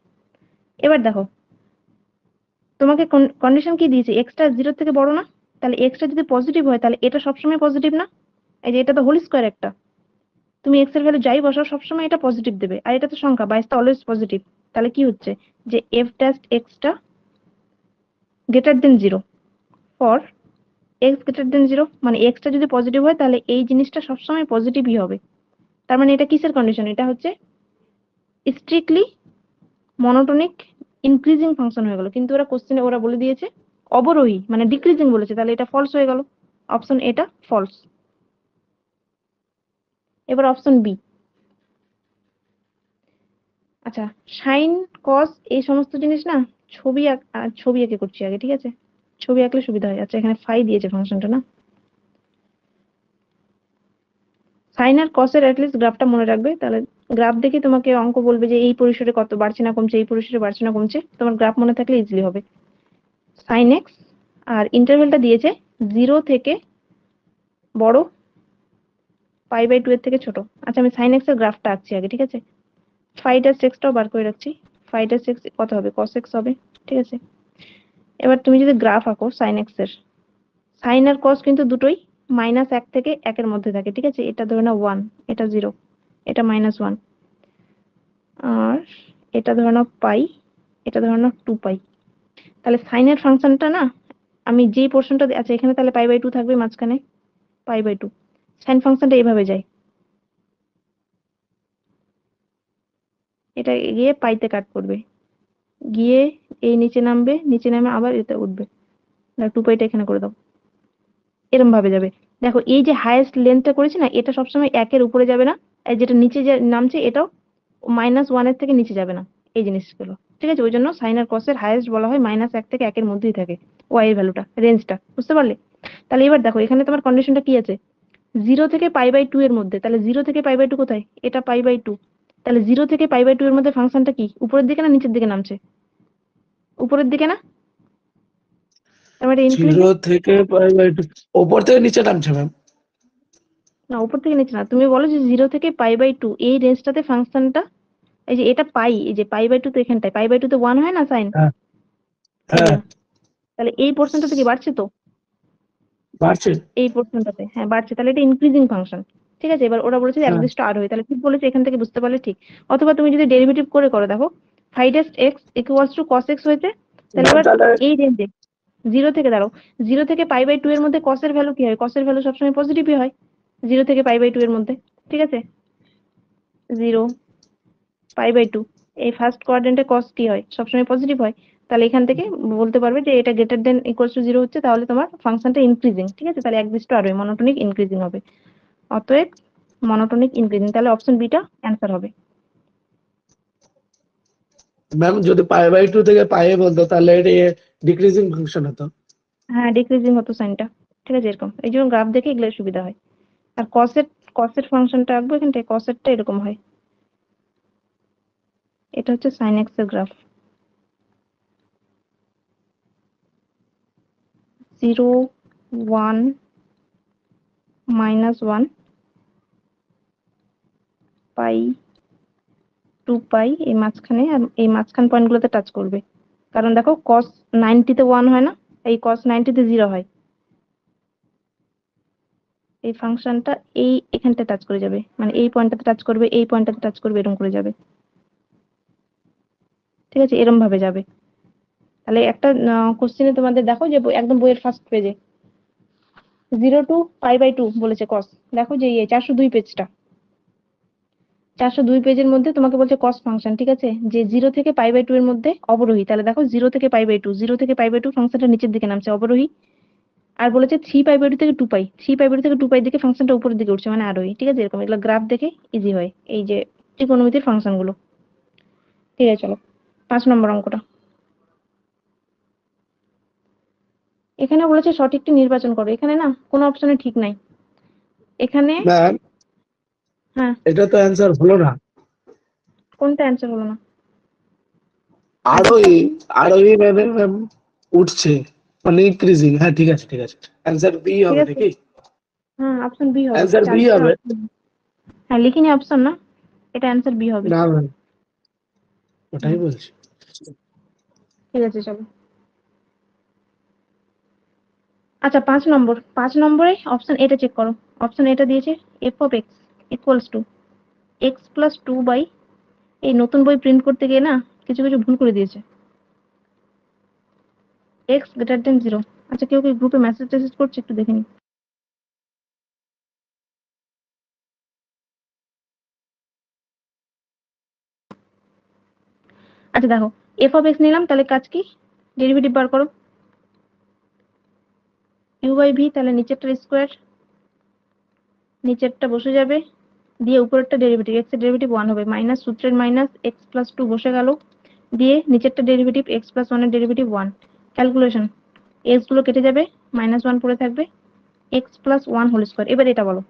এবার দেখো, তোমাকে কন্ডিশন কি দিয়েছে, এক্সটা 0 থেকে বড় না, তাহলে এক্সটা যদি পজিটিভ হয় তাহলে এটা সবসময় পজিটিভ না। এই যে এটা তো হোল স্কোয়ার একটা, তুমি এক্স এর ভ্যালু যাই বসাও সবসময় এটা পজিটিভ দেবে, আর এটা তো সংখ্যা, 22 তো অলওয়েজ পজিটিভ। তাহলে কি হচ্ছে, যে F dash extra greater then 0 for x greater দেন 0, মানে এক্সটা যদি পজিটিভ হয় তাহলে এই জিনিসটা সবসময় পজিটিভই হবে। তার মানে এটা কিসের কন্ডিশন, এটা হচ্ছে স্ট্রিক্টলি মনোটোনিক ইনক্রিজিং ফাংশন হয়ে গেল, কিন্তু ওরা কোশ্চেনে ওরা বলে দিয়েছে অবরোহী, মানে ডিক্রিজিং বলেছে, তাহলে এটা ফলস হয়ে গেল, অপশন এটা ফলস। এবার অপশন বি। আচ্ছা, সাইন কস এই সমস্ত জিনিস না, ছবি এঁকে করছি আগে। ঠিক আছে, ছবি আঁকলে সুবিধা হয়। আচ্ছা, এখানে ফাই দিয়েছে ফাংশনটা না, সাইন আর কসের অ্যাটলিস্ট গ্রাফটা মনে রাখবে, তাহলে গ্রাফ দেখে তোমাকে অঙ্ক বলবে যে এই পরিসরে কত বাড়ছে না কমছে, এই পরিসরে বাড়ছে না কমছে, তোমার গ্রাফ মনে থাকলে ইজিলি হবে। সাইন এক্স, আর ইন্টারভেলটা দিয়েছে 0 থেকে বড়, π/2 এর থেকে ছোট। আচ্ছা, আমি সাইন এক্স এর গ্রাফটা আঁকছি আগে। ঠিক আছে, ফাইটার সিক্সটাও বার করে রাখছি, ফাইটার সিক্স কত হবে, কস এক্স হবে। ঠিক আছে, এবার তুমি যদি গ্রাফ আঁকো সাইন এক্স এর, সাইন আর কস কিন্তু দুটোই -1 থেকে 1-এর মধ্যে থাকে। ঠিক আছে, এটা ধরে নাও 1, এটা 0, এটা -1, আর এটা ধরে নাও পাই, এটা ধরে নাও 2π। তাহলে সাইনের ফাংশনটা না, আমি যেই পোর্শনটা আচ্ছা এখানে তাহলে π/2 থাকবে মাঝখানে, π/2। সাইন ফাংশনটা এইভাবে যায়, এটা গিয়ে পাইতে কাট করবে, গিয়ে এই নিচে নামবে, নিচে নামে আবার এতে উঠবে, 2πটা এখানে করে দাও, এরকম ভাবে যাবে। দেখো এই যে হাইয়েস্ট লেন্থটা করেছি না, এটা সবসময় 1-এর উপরে যাবে না, আর যেটা নিচে যে নামছে এটাও -1 এর থেকে নিচে যাবে না, এই জিনিসগুলো। ঠিক আছে, ওই জন্য সাইন আর কসের হাইয়েস্ট বলা হয় -1 থেকে 1-এর মধ্যেই থাকে, ওয়াই এর ভ্যালুটা, রেঞ্জটা, বুঝতে পারলে। তাহলে এবার দেখো এখানে তোমার কন্ডিশনটা কি আছে, 0 থেকে π/2 এর মধ্যে, তাহলে 0 থেকে π/2 কোথায়, এটা π/2, তাহলে 0 থেকে π/2 এর মধ্যে ফাংশনটা কি উপরের দিকে না নিচের দিকে নামছে, উপরের দিকে না, তার মানে ইনক্রিজিং। 0 থেকে π/2 ওপর থেকে নিচে নামছে ম্যাম। না, উপর থেকে নিচে না, তুমি বলো যে 0 থেকে π/2 এই রেঞ্জটাতে ফাংশনটা, এই যে এটা পাই, এই যে π/2 তো এখানটায়, π/2 তে 1 হয় না সাইন, হ্যাঁ এই যে, হ্যাঁ, তাহলে এই পোর্শনটাতে কি বাড়ছে, তো বাড়ছে। এই পোর্শনটাতে হ্যাঁ বাড়ছে, তাহলে এটা ইনক্রিজিং ফাংশন। ঠিক আছে, এবার ওরা বলেছে যে হ্যাঁ একদিষ্ট আর হয়, তাহলে ঠিক বলেছে, এখান থেকে বুঝতে পারলে ঠিক। অথবা তুমি যদি ডেরিভেটিভ করে করো, দেখো ফাইডেস্ট x equals to cos x হয়েছে, তাহলে ম্যাম, এবার তাহলে এই রেঞ্জে 0 থেকে দাঁড়াও, 0 থেকে π/2 এর মধ্যে কসের ভ্যালু কি হয়, কসের ভ্যালু সবসময় পজিটিভই হয় 0 থেকে π/2 এর মধ্যে। ঠিক আছে, 0 π/2, এই ফার্স্ট কোয়াড্রেন্টে কস কি হয়, সবসময় পজিটিভ হয়, তাহলে এখান থেকে বলতে পারবে যে এটা গ্রেটার দেন ইকুয়ালস টু 0 হচ্ছে, তাহলে তোমার ফাংশনটা ইনক্রিজিং, ঠিক আছে, তাহলে 1 আর মনোটনিক ইনক্রিজিং হবে, অতএব মনোটনিক ইনক্রিজিং, তাহলে অপশন বিটা অ্যান্সার হবে। ম্যাম যদি π/2 থেকে পায়ে বলতো তাহলে এটা ডিক্রিজিং ফাংশন হতো। হ্যাঁ, ডিক্রিজিং হতো সাইনটা, ঠিক আছে, এরকম, এই জন্য গ্রাফ দেখে এগুলো সুবিধা হয়। আর কসের ফাংশনটা আঁকবো এখান থেকে, কসেরটা এরকম হয়, এটা হচ্ছে সাইন এক্স এর গ্রাফ, 0 1 -1 পাই 2 পাই, এই মাঝখানে আর এই মাঝখান পয়েন্ট গুলোতে টাচ করবে, কারণ দেখো cos 90 তে 1 হয় না, এই cos 90 তে 0 হয়, এই ফাংশনটা এই এখানটা টাচ করে যাবে, মানে এই পয়েন্টটাতে টাচ করবে, এই পয়েন্টটাতে টাচ করবে, এরকম করে যাবে, ঠিক আছে, এরকম ভাবে যাবে। তাহলে একটা কোশ্চেনে তোমাদের দেখো যে একদম বইয়ের ফার্স্ট পেজে 0 টু π/2 বলেছে cos, দেখো যে এই 402 পেজটা, 402 পেজের মধ্যে তোমাকে বলছে cos ফাংশন, ঠিক আছে, যে 0 থেকে π/2 এর মধ্যে অবরোহী, তাহলে দেখো 0 থেকে π/2, 0 থেকে π/2 ফাংশনটা নিচের দিকে নামছে, অবরোহী। আর বলেছে 3π/2 থেকে 2π, 3π/2 থেকে 2π দিকে ফাংশনটা উপরের দিকে উঠছে, মানে আরোহী, ঠিক আছে, এরকম, এগুলো গ্রাফ দেখে ইজি হয়, এই যে ত্রিকোণমিতির ফাংশন গুলো। ঠিক আছে, চলো 5 নম্বর অঙ্কটা। এখানে বলেছে সঠিকটি নির্বাচন করো, এখানে না কোনো অপশনে ঠিক নাই, এখানে ম্যাম হ্যাঁ, এটা তো অ্যান্সার হলো না। কোনটা অ্যান্সার হলো না? আরোহী, আরোহী মানে ম্যাম উঠছে, মানে ইনক্রিজিং। হ্যাঁ ঠিক আছে ঠিক আছে, অ্যান্সার বি ঠিক হবে আছে, নাকি? হ্যাঁ অপশন বি হবে, অ্যান্সার বি চারটা হবে। option। হ্যাঁ লিখিনি অপশন না, এটা অ্যান্সার বি হবে। না ম্যাম ওটাই হুম, বলছি। ঠিক আছে চলো। আচ্ছা 5 নম্বরে অপশন এটা চেক করো, অপশন এটা দিয়েছে F of x equals two x+2 এই নতুন বই প্রিন্ট করতে গিয়ে না কিছু কিছু ভুল করে দিয়েছে, এক্স গ্রেটার দেন 0। আচ্ছা কেউ কি গ্রুপে মেসেজ টেসেজ করছে, একটু দেখে নি। আচ্ছা দেখো, এফ অফ এক্স নিলাম, তাহলে কাজ কি, ডেরিভেটিভ বার করো, u/v, তাহলে নিচেরটার স্কোয়ার, নিচেরটা বসে যাবে, দিয়ে উপরেরটা ডেরিভেটিভ, এক্স এর ডেরিভেটিভ 1 হবে, মাইনাস সূত্রের মাইনাস x+2 বসে গেল, দিয়ে নিচেরটা ডেরিভেটিভ x+1 এর ডেরিভেটিভ 1, ক্যালকুলেশন, এক্স গুলো কেটে যাবে, -1 পড়ে থাকবে, x+1 হোল স্কোয়ার। এবার এটা বলো,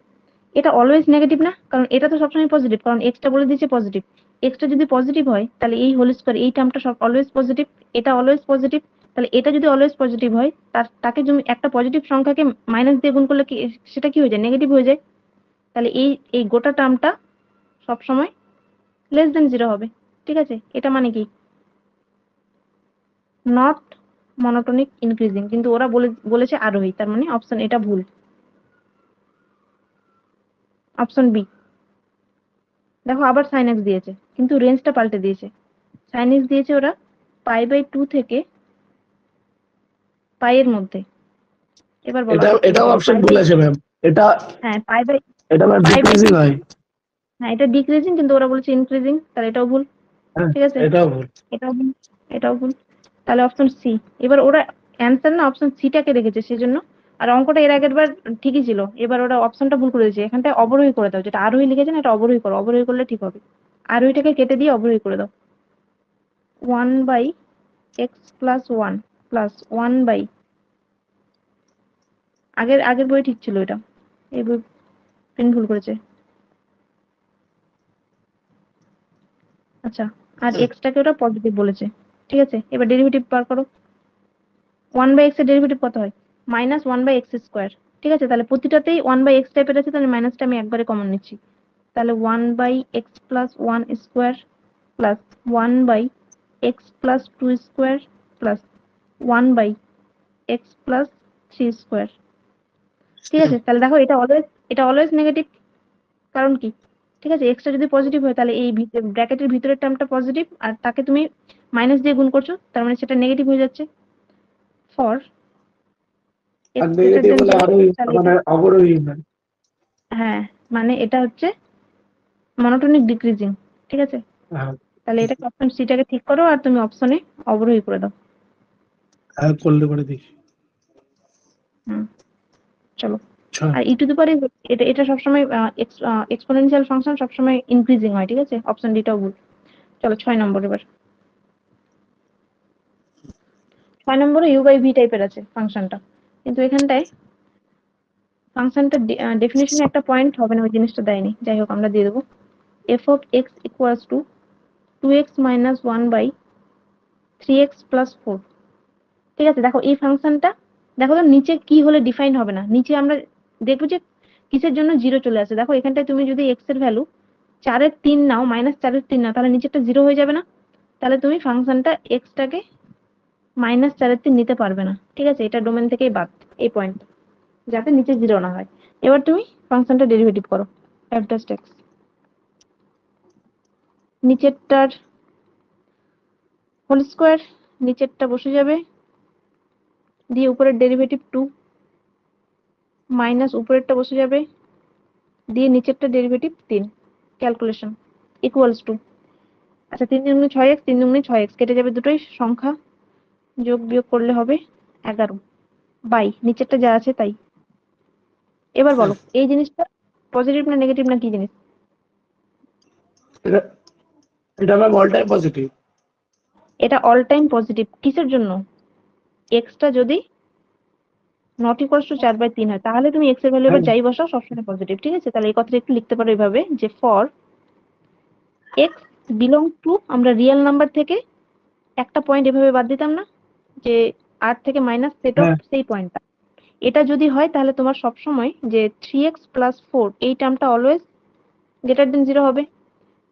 এটা অলওয়েজ নেগেটিভ না, কারণ এটা তো সবসময় পজিটিভ, কারণ এক্সটা বলে দিয়েছে পজিটিভ, এক্সটা যদি পজিটিভ হয় তাহলে এই হোল স্কোয়ার, এই টার্মটা সব অলওয়েজ পজিটিভ, এটা অলওয়েজ পজিটিভ, তাহলে এটা যদি অলওয়েজ পজিটিভ হয় তাকে তুমি একটা পজিটিভ সংখ্যাকে মাইনাস দিয়ে গুণ করলে কি সেটা কি হয়ে যায়, নেগেটিভ হয়ে যায়, তাহলে এই এই গোটা টার্মটা সবসময় লেস দেন 0 হবে, ঠিক আছে, এটা মানে কি নট মনোটনিক ইনক্রিজিং, কিন্তু ওরা বলেছে আরোহী, তার মানে অপশন এটা ভুল, অপশন বি। দেখো আবার সাইন এক্স দিয়েছে, কিন্তু রেঞ্জটা পাল্টে দিয়েছে, সাইন এক্স দিয়েছে ওরা π/2 থেকে পাই এর মধ্যে, এবার বলো এটা আগে কি এটাও হবে, অপশন ভুল আছে ম্যাম। এটা হ্যাঁ পাই বাই এটা ম্যাম পাই বাই ডিক্রিজিং হয়। হ্যাঁ এটা ডিক্রিজিং, কিন্তু ওরা বলেছে ইনক্রিজিং, তাহলে এটাও ভুল, হ্যাঁ ঠিক আছে, এটাও ভুল। এটাও ভুল, এটাও ভুল, তাহলে অপশন সি। এবার ওরা অ্যান্সার না অপশন সিটাকে রেখেছে সেজন্য, আর অঙ্কটা এর আগের বার ঠিকই ছিল, এবার ওরা অপশনটা ভুল করে দিয়েছে, এখানটায় অবরোহী করে দাও, যেটা আরোহী লিখেছে না এটা অবরোহী করো, অবরোহী করলে ঠিক হবে, আরোহীটাকে কেটে দিয়ে অবরোহী করে দাও, 1/x+1 প্লাস 1 বাই, আগের আগের বই ঠিক ছিল এটা, এই বই প্রিন্ট ভুল করেছে। আচ্ছা, আর এক্সটাকে ওরা পজিটিভ বলেছে, ঠিক আছে, এবার ডেরিভেটিভ বার করো, 1/x এর ডেরিভেটিভ কত হয়, -1/x², ঠিক আছে, তাহলে প্রতিটাতেই 1/x টাইপের আছে, তাহলে মাইনাসটা আমি একবারে কমন নিচ্ছি, তাহলে 1/x+1 square plus 1/x+2 square plus 1/x+3 square, ঠিক আছে, তাহলে দেখো এটা অলওয়েজ নেগেটিভ, কারণ কি, ঠিক আছে, এক্সটা যদি পজিটিভ হয় তাহলে এই ব্র্যাকেটের ভিতরের টার্মটা পজিটিভ, আর তাকে তুমি মাইনাস দিয়ে গুণ করছো, তার মানে সেটা নেগেটিভ হয়ে যাচ্ছে, for R x greater negative than হলে 0, আরোহী, তাহলে মানে এটা অবরোহী ম্যাম। হ্যাঁ, মানে এটা হচ্ছে মনোটনিক ডিক্রিজিং, ঠিক আছে, হ্যাঁ তাহলে এটা অপশন সিটাকে ঠিক করো আর তুমি অপশনে অবরোহী করে দাও। হ্যাঁ করলে পরে দেখি চলো। 6 আর ই টু দি পাওয়ার এটা এটা সবসময় এক্সপোনেনশিয়াল ফাংশন সবসময় ইনক্রিজিং হয়, ঠিক আছে? অপশন ডিটাও ভুল। চলো 6 নম্বর এবার। 6 নম্বরে ইউ বাই ভি টাইপের আছে ফাংশনটা, কিন্তু এখানটায় ফাংশনটা ডেফিনেশনে একটা পয়েন্ট হবে না, ওই জিনিসটা দেয়নি। যাই হোক আমরা দিয়ে দেবো f of x equals to 2x minus 1 by 3x plus 4। ঠিক আছে, দেখো এই ফাংশনটা, দেখো তো নিচে কি হলে ডিফাইন হবে না। নিচে আমরা দেখবো যে কিসের জন্য 0 চলে আসে। দেখো এখানটায় তুমি যদি x এর ভ্যালু 4/3 নাও, -4/3 নাও, তাহলে নিচেরটা 0 হয়ে যাবে না? তাহলে তুমি ফাংশনটা x টাকে -4/3 নিতে পারবে না, ঠিক আছে? এটা ডোমেন থেকেই বাদ, এই পয়েন্ট, যাতে নিচে 0 না হয়। এবার তুমি ফাংশনটা ডেরিভেটিভ করো, f ড্যাশ x। নিচেরটার হোল স্কোয়ার, নিচেরটা বসে যাবে, দিয়ে উপরের ডেরিভেটিভ 2 মাইনাস উপরেরটা বসে যাবে, দিয়ে নিচেরটা ডেরিভেটিভ 3 ক্যালকুলেশন ইকুয়ালস টু, আচ্ছা 3 দুগুণে 6x, 3 দুগুণে 6x, কেটে যাবে দুটোই সংখ্যা, যোগ বিয়োগ করলে হবে 11 বাই নিচেরটা যা আছে তাই। এবার বলো এই জিনিসটা পজিটিভ না নেগেটিভ না কি জিনিস? এটা এটা ম্যাম অল টাইম পজিটিভ এটা অল টাইম পজিটিভ। কিসের জন্য? এক্সটা যদি নট ইকুয়ালস টু 4/3 হয়, তাহলে তুমি এক্স এর ভ্যালু এবার যাই বসাও সবসময় পজিটিভ, ঠিক আছে? তাহলে এই কথাটা একটু লিখতে পারো এইভাবে যে ফর এক্স বিলং টু, আমরা রিয়েল নাম্বার থেকে একটা পয়েন্ট এভাবে বাদ দিতাম না, যে 8 থেকে মাইনাস সেট অফ হ্যাঁ সেই পয়েন্টটা, এটা যদি হয় তাহলে তোমার সবসময় যে 3x প্লাস 4 এই টার্মটা অলওয়েজ গ্রেটার দেন 0 হবে।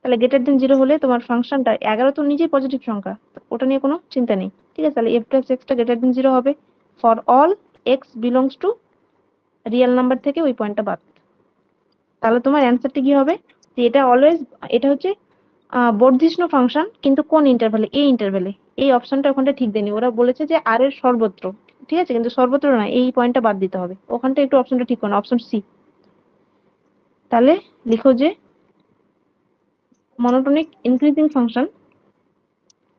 তাহলে গ্রেটার দেন 0 হলে তোমার ফাংশনটা 11 তো নিজেই পজিটিভ সংখ্যা, ওটা নিয়ে কোনো চিন্তা নেই, ঠিক আছে? তাহলে f প্লাস এক্সটা গ্রেটার দেন 0 হবে for all x belongs two real number থেকে ওই পয়েন্টটা বাদ। তাহলে তোমার অ্যান্সারটা কি হবে? যে এটা অলওয়েজ, এটা হচ্ছে বর্ধিষ্ণু ফাংশন, কিন্তু কোন ইন্টারভ্যালে? এই ইন্টারভ্যালে। এই অপশনটা ওখানটা ঠিক দেয়নি, ওরা বলেছে যে আর এর সর্বত্র, ঠিক আছে? কিন্তু সর্বত্র না, এই পয়েন্টটা বাদ দিতে হবে, ওখানটা একটু অপশনটা ঠিক করো, অপশন সি। তাহলে লিখো যে মনোটোনিক ইনক্রিজিং ফাংশন,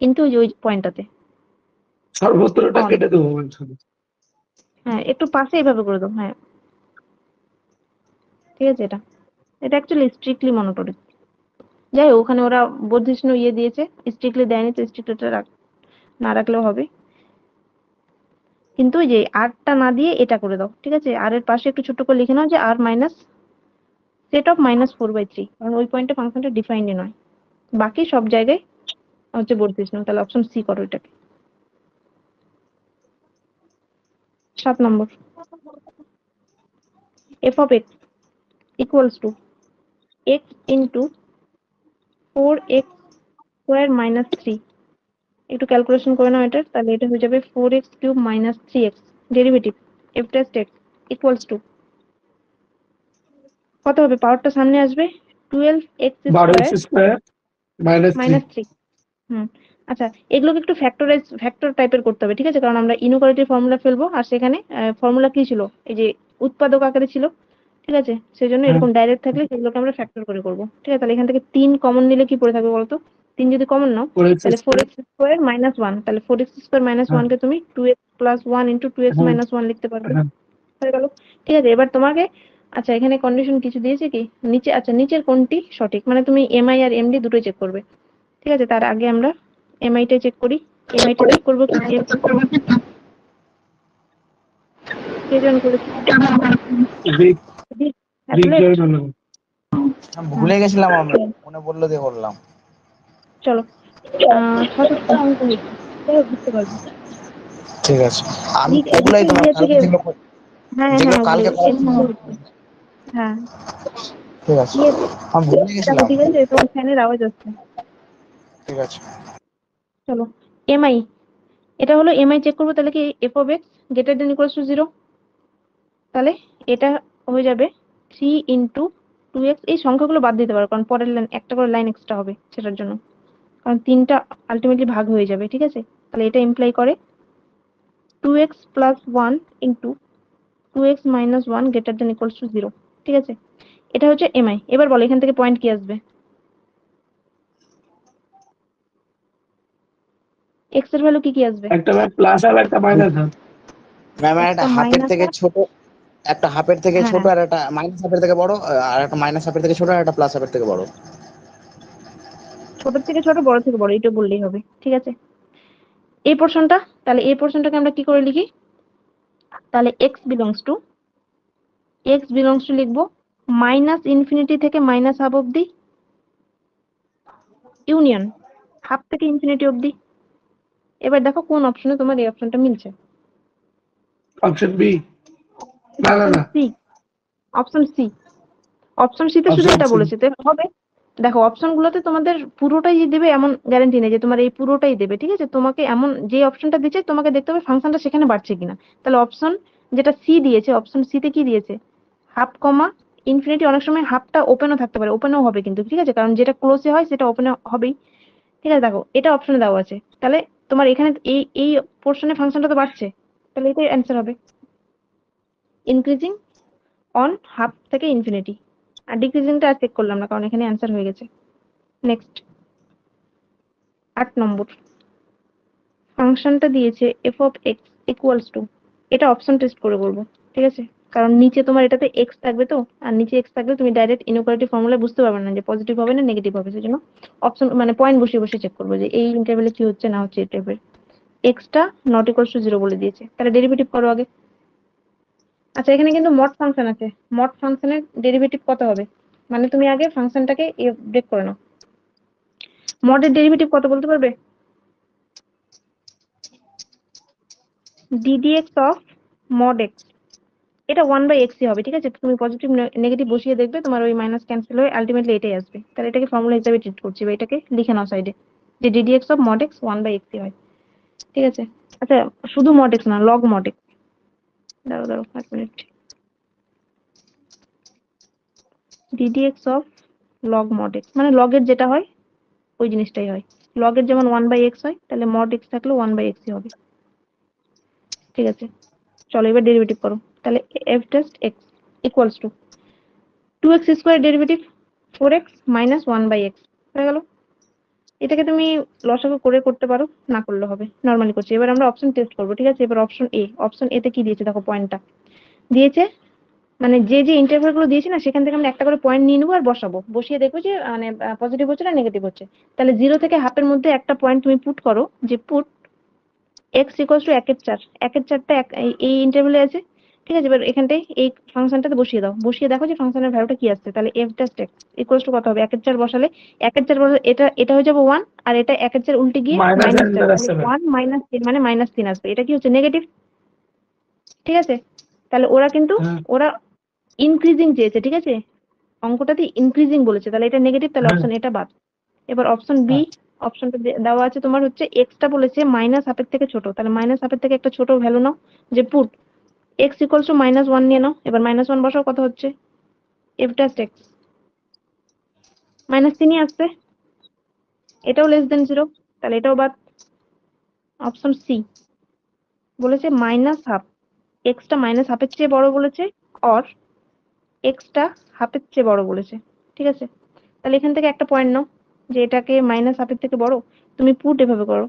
কিন্তু ওই যে ওই পয়েন্টটাতে সর্বত্রটা অন। কেটে দেবো ম্যাম শুধু হ্যাঁ একটু পাশে এইভাবে করে দাও, হ্যাঁ ঠিক আছে। এটা এটা অ্যাকচুয়ালি স্ট্রিক্টলি মনোটোনিক। যাই হোক, ওখানে ওরা বর্ধিষ্ণু দিয়েছে, স্ট্রিক্টলি দেয়নি, তো স্ট্রিক্টলিটা না রাখলেও হবে। কিন্তু ওই যে আরটা না দিয়ে এটা করে দাও, ঠিক আছে? আর এর পাশে একটু ছোট করে লিখে নাও যে আর মাইনাস সেট অফ -4/3, কারণ ওই পয়েন্টে ফাংশনটা ডিফাইন্ড নয়, বাকি সব জায়গায় হচ্ছে বর্ধিষ্ণু। তাহলে অপশন সি করো এটাকে। 7 নম্বর f of x equals to x into 4x square minus 3। একটু ক্যালকুলেশন করে নাও এটা, তাহলে এটা হয়ে যাবে 4x cube minus 3x derivative F test x equals two কত হবে? পাওয়ারটা সামনে আসবে, 12x 12x square square -3 minus 3। হুম, আচ্ছা এগুলোকে একটু ফ্যাক্টর টাইপের করতে হবে, ঠিক আছে? কারণ আমরা ইনইকুয়ালিটির ফর্মুলা ফেলবো, আর সেখানে ফর্মুলা কি ছিল? এই যে উৎপাদক আকারে ছিল, ঠিক আছে? সেই জন্য হ্যাঁ এরকম ডাইরেক্ট থাকলে সেগুলোকে আমরা ফ্যাক্টর করে করবো, ঠিক আছে? তাহলে এখান থেকে 3 কমন নিলে কি পড়ে থাকবে বলতো? 3 যদি কমন নাও 4x তাহলে স্কোয়ার 4x স্কোয়ার মাইনাস 1, তাহলে 4x স্কোয়ার মাইনাস হ্যাঁ 1 কে তুমি 2x প্লাস 1 ইন্টু 2x হ্যাঁ মাইনাস 1 লিখতে পারবে, হ্যাঁ হয়ে গেল, ঠিক আছে? এবার তোমাকে, আচ্ছা এখানে কন্ডিশন কিছু দিয়েছে কি নিচে? আচ্ছা নিচের কোনটি সঠিক, মানে তুমি এমআই আর এমডি দুটোই চেক করবে, ঠিক আছে? তার আগে আমরা এমআইটা চেক করি। এমআইটা চেক করবো কি কে জয়েন করেছে? Big big applet. জয়েন হলো ভুলে গেছিলাম আমি, মনে পড়লো দিয়ে করলাম। চলো 6-7টা অঙ্ক হয়েছে, যাই হোক বুঝতে পারবে। ঠিক আছে, আমি এদিকে ওগুলাই তোমার ইয়ে কালকে থেকে, যেগুলো হ্যাঁ যেগুলো হ্যাঁ ওগুলো কালকে করার ছিল। হ্যাঁ ঠিক আছে, ইয়ে আমি ভুলে দেখো, গেছিলাম। ঠিক আছে তোমার ফ্যানের আওয়াজ আসছে। ঠিক আছে, চলো এমআই, এটা হলো এমআই চেক করবো, তাহলে কি F of x greater than equals two 0, তাহলে এটা হয়ে যাবে 3 ইন্টু 2x। এই সংখ্যাগুলো বাদ দিতে পারো, কারণ পরের লাইন একটা করে লাইন এক্সট্রা হবে সেটার জন্য, কারণ 3টা আলটিমেটলি ভাগ হয়ে যাবে, ঠিক আছে? তাহলে এটা ইমপ্লাই করে 2x plus 1 into 2x minus 1 greater than equals two 0, ঠিক আছে? এটা হচ্ছে এমআই। এবার বলো এখান থেকে পয়েন্ট কি আসবে? এক্স এর ভ্যালু কি কি আসবে? একটা ম্যাম প্লাস আর একটা মাইনাস হবে। ম্যাম একটা একটা হাফের মাইনাস থেকে ছোট, একটা হাফের থেকে হ্যাঁ ছোট, আর একটা মাইনাস হাফের থেকে বড়, আর একটা মাইনাস হাফের থেকে ছোট, আর একটা প্লাস হাফের থেকে বড়। ছোট থেকে ছোট বড় থেকে বড় এটা বললেই হবে, ঠিক আছে। এই পোর্শনটা, তাহলে এই পোর্শনটাকে আমরা কি করে লিখি? তাহলে এক্স বিলংস টু লিখবো মাইনাস ইনফিনিটি থেকে মাইনাস হাফ অব্দি ইউনিয়ন হাফ থেকে ইনফিনিটি অব্দি। এবার দেখো কোন অপশনে তোমার এই অপশনটা মিলছে। Option B. না না না, C, option C. Option C তে শুধু অপশন এটা সি। বলেছে, তো হবে। দেখো অপশন গুলোতে তোমাদের পুরোটাই দেবে এমন গ্যারান্টি নেই যে তোমার এই পুরোটাই দেবে, ঠিক আছে। তোমাকে এমন যে অপশনটা দিচ্ছে তোমাকে দেখতে হবে ফাংশনটা সেখানে বাড়ছে কিনা। তাহলে অপশন যেটা সি দিয়েছে, অপশন সি তে কি দিয়েছে? হাফ কমা ইনফিনিটি। অনেক সময় হাফটা ওপেনও থাকতে পারে, ওপেনও হবে কিন্তু, ঠিক আছে, কারণ যেটা ক্লোজে হয় সেটা ওপেনে হবেই, ঠিক আছে। দেখো এটা অপশনে দেওয়া আছে, তাহলে তোমার এখানে এই এই পোর্শনে ফাংশনটা তো বাড়ছে, তাহলে এটাই অ্যান্সার হবে, ইনক্রিজিং অন হাফ থেকে ইনফিনিটি। আর ডিক্রিজিংটা আর চেক করলাম না কারণ এখানে অ্যান্সার হয়ে গেছে। নেক্সট 8 নম্বর, ফাংশনটা দিয়েছে F of x equals two, এটা অপশন টেস্ট করে বলবো, ঠিক আছে, কারণ নিচে তোমার এটাতে এক্স থাকবে তো, আর নিচে এক্স থাকলে তুমি ডাইরেক্ট ইনইকুয়ালিটি ফর্মুলা বুঝতে পারবে না যে পজিটিভ হবে না নেগেটিভ হবে, সেজন্য অপশন মানে পয়েন্ট বসিয়ে বসিয়ে চেক করবো যে এই ইন্টারভ্যালে কি হচ্ছে না হচ্ছে। এই টাইপের এক্সটা নট ইকুয়ালস টু 0 বলে দিয়েছে, তাহলে ডেরিভেটিভ করো আগে। আচ্ছা এখানে কিন্তু মড ফাংশন আছে, মড ফাংশনের ডেরিভেটিভ কত হবে? মানে তুমি আগে ফাংশনটাকে ব্রেক করে নাও। মডের ডেরিভেটিভ কত বলতে পারবে? ddx অফ mod x, এটা 1/x হবে, ঠিক আছে। তুমি পজিটিভ নেগেটিভ বসিয়ে দেখবে তোমার ওই মাইনাস ক্যান্সেল হয়ে আলটিমেটলি এটাই আসবে, তাহলে এটাকে ফর্মুলা হিসেবে ট্রিট করছি বা এটাকে লিখে নাও সাইডে যে ddx of mod x 1/x হয়, ঠিক আছে। আচ্ছা শুধু mod x না, log mod x। দাঁড়াও দাঁড়াও 1 minute. ddx of log mod x মানে log এর যেটা হয় ওই জিনিসটাই হয়। log এর যেমন 1/x হয়, তাহলে mod x থাকলে 1/x হবে, ঠিক আছে। চলো এবার ডেরিভেটিভ করো, তাহলে f test x equals to 2x square derivative 4x minus 1/x হয়ে গেল। এটাকে তুমি লসাগু করে করতে পারো, না করলে হবে, নরমালি করছি। এবার আমরা অপশন টেস্ট করবো, ঠিক আছে। এবার অপশন এ তে কি দিয়েছে দেখো, পয়েন্টটা দিয়েছে, মানে যে যে ইন্টারভ্যাল গুলো দিয়েছি না সেখান থেকে আমরা একটা করে পয়েন্ট নিয়ে নেবো আর বসাবো, বসিয়ে দেখবো যে মানে পজিটিভ হচ্ছে না নেগেটিভ হচ্ছে। তাহলে 0 থেকে হাফের মধ্যে একটা পয়েন্ট তুমি পুট করো, যে পুট x ইকুয়ালস টু 1/4, 1/4টা এই ইন্টারভ্যালে আছে, ঠিক আছে। এবার এখানটায় এই ফাংশনটাতে বসিয়ে দাও, বসিয়ে দেখো যে ফাংশনের ভ্যালুটা কি আসছে। তাহলে f test x equals to কত হবে? 1/4 বসালে 1/4 বসালে এটা এটা হয়ে যাবে 1, আর এটা 1/4 উল্টে গিয়ে মাইনাস -4, এন্টার তাহলে আসছে ম্যাম। 1 - 3 মানে -3 আসবে। এটা কি হচ্ছে? নেগেটিভ, ঠিক আছে। তাহলে ওরা কিন্তু হ্যাঁ ওরা ইনক্রিজিং চেয়েছে, ঠিক আছে, অঙ্কটাতে ইনক্রিজিং বলেছে, তাহলে এটা নেগেটিভ, তাহলে হ্যাঁ অপশন এটা বাদ। এবার অপশন বি, হ্যাঁ। অপশনটা দেওয়া আছে তোমার হচ্ছে এক্সটা বলেছে মাইনাস হাফের থেকে ছোট, তাহলে মাইনাস হাফের থেকে একটা ছোট ভ্যালু নাও, যে পুট এক্স ইকুয়ালস টু -1 নিয়ে নাও। এবার -1 বসাও, কত হচ্ছে? এফ টেস্ট এক্স -3 আসছে, এটাও লেস দেন 0, তাহলে এটাও বাদ। অপশন সি বলেছে মাইনাস হাফ, এক্সটা মাইনাস হাফের চেয়ে বড় বলেছে, অর এক্সটা হাফের চেয়ে বড় বলেছে, ঠিক আছে। তাহলে এখান থেকে একটা পয়েন্ট নাও যে এটাকে মাইনাস হাফের থেকে বড়, তুমি পুট এভাবে করো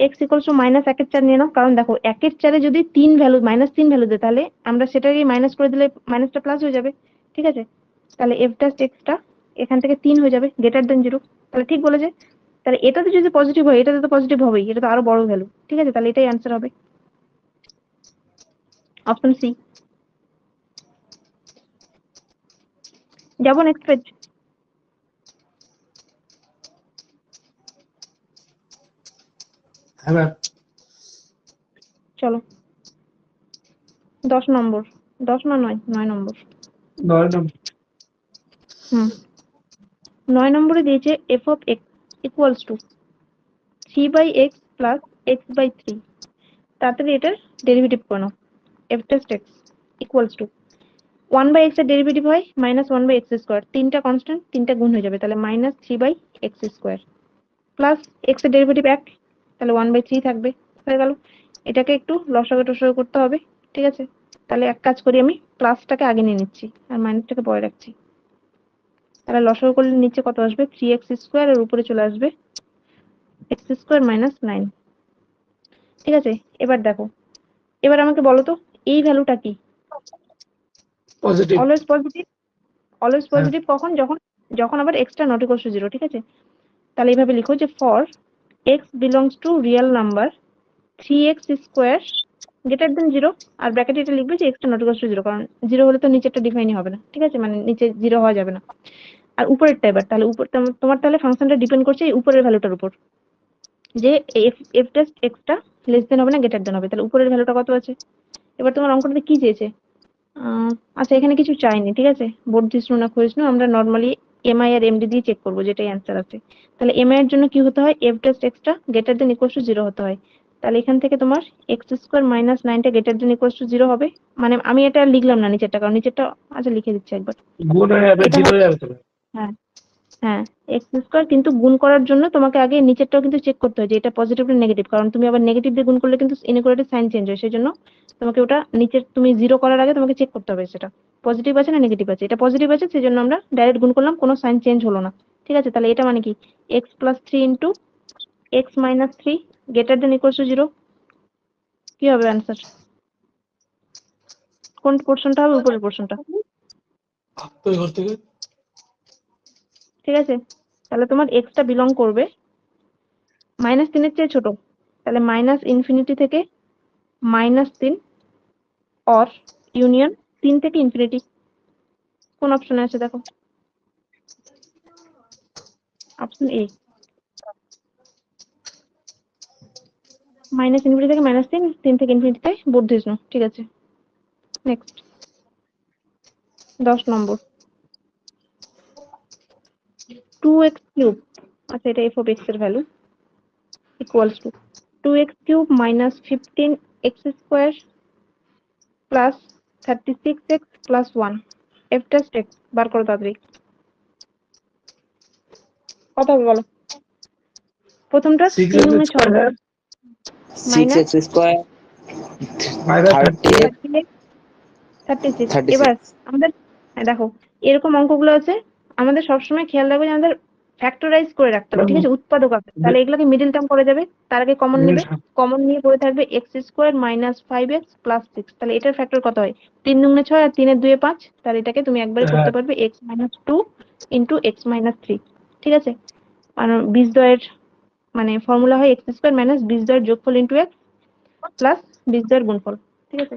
x ইকুয়ালস টু -1/4 নিয়ে নাও, কারণ দেখো 1/4 যদি 3 ভ্যালু -3 ভ্যালু দেয় তাহলে আমরা সেটাকে মাইনাস করে দিলে মাইনাসটা প্লাস হয়ে যাবে, ঠিক আছে। তাহলে f টেস্ট এক্সটা এখান থেকে 3 হয়ে যাবে, গ্রেটার দেন 0, তাহলে ঠিক বলেছে। তাহলে এটাতে যদি পজিটিভ হয় এটাতে তো পজিটিভ হবেই, এটা তো আরো বড় ভ্যালু, ঠিক আছে, তাহলে এটাই অ্যান্সার হবে, অপশন সি। যাবো নেক্সট পেজ। হ্যাঁ ম্যাম। চলো 10 নম্বর, 10 না 9 নম্বর। 9 নম্বর। হুম 9 নম্বরে দিয়েছে f of x equals to 3/x plus x/3, তাড়াতাড়ি এটার ডেরিভেটিভ করে নাও। f test x equals to 1/x এর ডেরিভেটিভ হয় -1/x স্কয়ার, তিনটা কনস্ট্যান্ট, তিনটা গুণ হয়ে যাবে, তাহলে -3/x স্কয়ার, প্লাস x এর ডেরিভেটিভ 1, তাহলে 1/3 থাকবে, হয়ে গেল। এটাকে একটু লসাগু টসাগু করতে হবে, ঠিক আছে। তাহলে এক কাজ করি, আমি প্লাসটাকে আগে নিয়ে নিচ্ছি আর মাইনাসটাকে পরে রাখছি। তাহলে লসাগু করলে নিচে কত আসবে? 3x স্কয়ার, আর উপরে চলে আসবে এক্স স্কোয়ার মাইনাস 9। ঠিক আছে, এবার দেখো, এবার আমাকে বলো তো এই ভ্যালুটা কি? পজিটিভ। Always positive. অলওয়েজ হ্যাঁ। পজিটিভ কখন? যখন যখন আবার এক্সটা নট ইকুয়াল টু 0। ঠিক আছে, তাহলে এইভাবে লিখো যে for x belongs two real number 3x square greater than 0, আর ব্র্যাকেটে এটা লিখবে যে এক্সটা নট ইকুয়াল টু 0, কারণ 0 হলে তো নিচেরটা ডিফাইনই হবে না। ঠিক আছে, মানে নিচে 0 হওয়া যাবে না। আর উপরেরটা এবার তাহলে উপর তোমার তাহলে ফাংশনটা ডিপেন্ড করছে এই উপরের ভ্যালুটার উপর, যে F test extra less than হবে না গ্রেটার দেন হবে। তাহলে উপরের ভ্যালুটা কত আছে? এবার তোমার অঙ্কটাতে কি চেয়েছে? আচ্ছা, এখানে কিছু চাইনি। ঠিক আছে, বর্ধিষ্ণু না ক্ষয়িষ্ণু, আমরা নর্মালি এমআই আর এমডি দিয়ে চেক করবো যেটাই অ্যান্সার আছে। তাহলে এমআই এর জন্য কি হতে হয়? এফ টেস্ট এক্সটা গ্রেটার দেন ইকুয়াল টু 0 হতে হয়। তাহলে এখান থেকে তোমার এক্স স্কোয়ার মাইনাস 9টা গ্রেটার দেন ইকুয়াল টু 0 হবে। মানে আমি এটা লিখলাম না নিচেরটা, কারণ নিচেরটা আচ্ছা লিখে দিচ্ছি একবার। গুণ হয়ে যাবে, এটা 0 হবে, হয়ে যাবে তো। হ্যাঁ হ্যাঁ, এক্স স্কোয়ার, কিন্তু গুণ করার জন্য তোমাকে আগে নিচেরটাও কিন্তু চেক করতে হয় যে এটা পজিটিভ না নেগেটিভ, কারণ তুমি আবার নেগেটিভ দিয়ে গুণ করলে কিন্তু ইনইকুয়ালিটি সাইন চেঞ্জ হয়। সেই জন্য তোমাকে ওটা নিচের তুমি 0 করার আগে তোমাকে চেক করতে হবে সেটা পজিটিভ আছে না নেগেটিভ আছে। এটা পজিটিভ আছে, সেই জন্য আমরা ডাইরেক্ট গুণ করলাম, কোনো সাইন চেঞ্জ হলো না। ঠিক আছে, তাহলে এটা মানে কি x plus 3 into x minus 3 greater than equal to 0। কি হবে অ্যান্সার? কোন পোর্শনটা হবে? উপরের পোর্শনটা। তুই ঘর থেকে ঠিক আছে, তাহলে তোমার এক্সটা বিলং করবে -3 এর চেয়ে ছোট, তাহলে -ইনফিনিটি থেকে -3 অর ইউনিয়ন 3 থেকে ইনফিনিটি। কোন অপশনে আছে দেখো? অপশন এ, -ইনফিনিটি থেকে -3, 3 থেকে ইনফিনিটিতে বর্ধিষ্ণু। ঠিক আছে, নেক্সট 10 নম্বর 2x কিউব। আচ্ছা, এটা f of x এর value equals to 2x cube minus 15x square plus 36x plus 1 f test x বার করো তাড়াতাড়ি। কত হবে বলো? প্রথমটা 6 3 গুণে 6 square minus 6x square minus 38 36। 36 এবার আমাদের দেখো এরকম অঙ্কগুলো আছে, আমাদের সবসময় খেয়াল রাখবে যে আমাদের ফ্যাক্টরাইজ করে রাখতে হবে। ঠিক আছে, উৎপাদক আছে, তাহলে এগুলোকে মিডিল টার্ম করে যাবে, তার আগে কমন নেবে, কমন নিয়ে পড়ে থাকবে x square minus 5x plus 6। তাহলে এটার ফ্যাক্টর কত হয়? 3 দুগুণে 6 আর 3 এর 2 এ 5। তাহলে এটাকে তুমি একবারে করতে পারবে x minus 2 into x minus 3। ঠিক আছে, আর বীজদ্বয়ের মানে ফর্মুলা হয় এক্স স্কোয়ার মাইনাস বীজদ্বয়ের যোগফল ইন্টু এক্স প্লাস বীজদ্বয়ের গুণফল। ঠিক আছে,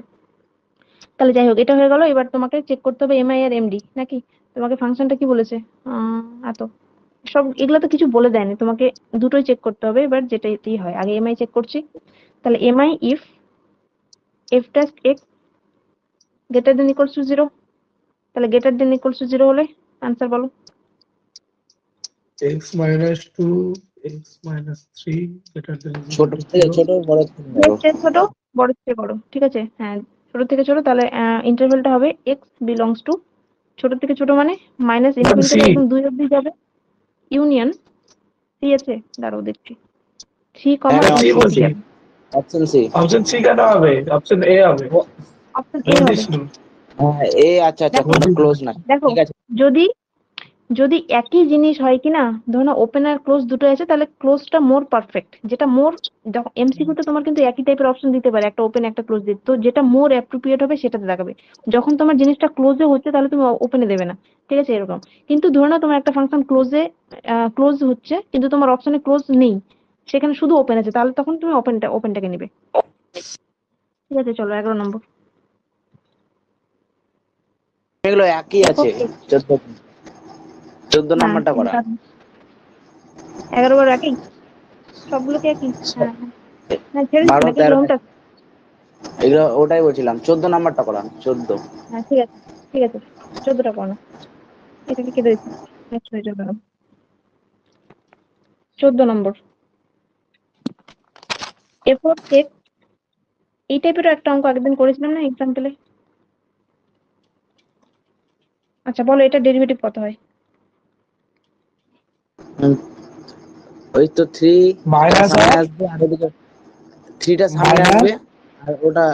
তাহলে যাই হোক এটা হয়ে গেল। এবার তোমাকে চেক করতে হবে এমআই আর এমডি নাকি। তোমাকে ফাংশনটা কি বলেছে? এত সব এগুলো তো কিছু বলে দেয়নি তোমাকে, দুটোই চেক করতে হবে। এবার যেটাই হয়, আগে এমআই চেক করছি। তাহলে MI if F test x greater than equals two 0, তাহলে গ্রেটার দেন ইকুয়ালস টু 0 হলে আনসার বলো। x minus 2 x minus 3 greater than ছোট equal to থেকে 0 ছোট বড় থেকে বড় ছোট, বড় থেকে বড়। ঠিক আছে, হ্যাঁ ছোট থেকে ছোট। তাহলে ইন্টারভ্যালটা হবে এক্স বিলংস টু, ছোট থেকে ছোট মানে মাইনাস ইনফিনিটি থেকে একদম 2 অবধি যাবে, ইউনিয়ন সি আছে, দাঁড়াও দেখছি, 3 কমা হ্যাঁ, option infinity. C option C. Option C কেন হবে? অপশন এ হবে। অপশন এ হবে। বর্ধিষ্ণু। হ্যাঁ এ, আচ্ছা আচ্ছা, দেখো কোনটা ক্লোজ না? দেখো, ঠিক আছে। যদি যদি একই জিনিস হয় কিনা, ধরো না ওপেন আর ক্লোজ দুটো আছে, তাহলে ক্লোজটা মোর পারফেক্ট। যেটা মোর, দেখো এমসিকিউ তে তোমার কিন্তু একই টাইপের অপশন দিতে পারে, একটা ওপেন একটা ক্লোজ দিতে, তো যেটা মোর অ্যাপ্রোপ্রিয়েট হবে সেটাতে দেখাবে। যখন তোমার জিনিসটা ক্লোজে হচ্ছে তাহলে তুমি ওপেনে দেবে না। ঠিক আছে, এরকম। কিন্তু ধরো না তোমার একটা ফাংশন ক্লোজ হচ্ছে কিন্তু তোমার অপশনে ক্লোজ নেই, সেখানে শুধু ওপেন আছে, তাহলে তখন তুমি ওপেনটাকে নেবে। ঠিক আছে, চলো 11 নম্বর। এগুলো একই আছে। 14 হ্যাঁ নাম্বারটা করা। 11 বার একই, সবগুলোকে একই। হ্যাঁ হ্যাঁ হ্যাঁ, ছেড়ে দিচ্ছি 12 নাকি 13 হোমটা? এগুলো ওটাই বলছিলাম, 14 নাম্বারটা করা, 14। হ্যাঁ ঠিক আছে, ঠিক আছে, 14টা করো। এটাকে কেটে দিচ্ছি, নেক্সট হয়ে যাবে। 14 নম্বর এফ অফ এক্স। এই টাইপের একটা অঙ্ক একদিন করেছিলাম না এক্সাম্পলে? আচ্ছা বলো, এটা ডেরিভেটিভ কত হয়? ওই তো 3 মাইনাস সামনে আসবে, আর ওদিকে 3টা সামনে মাইনাস আসবে, আর ওটা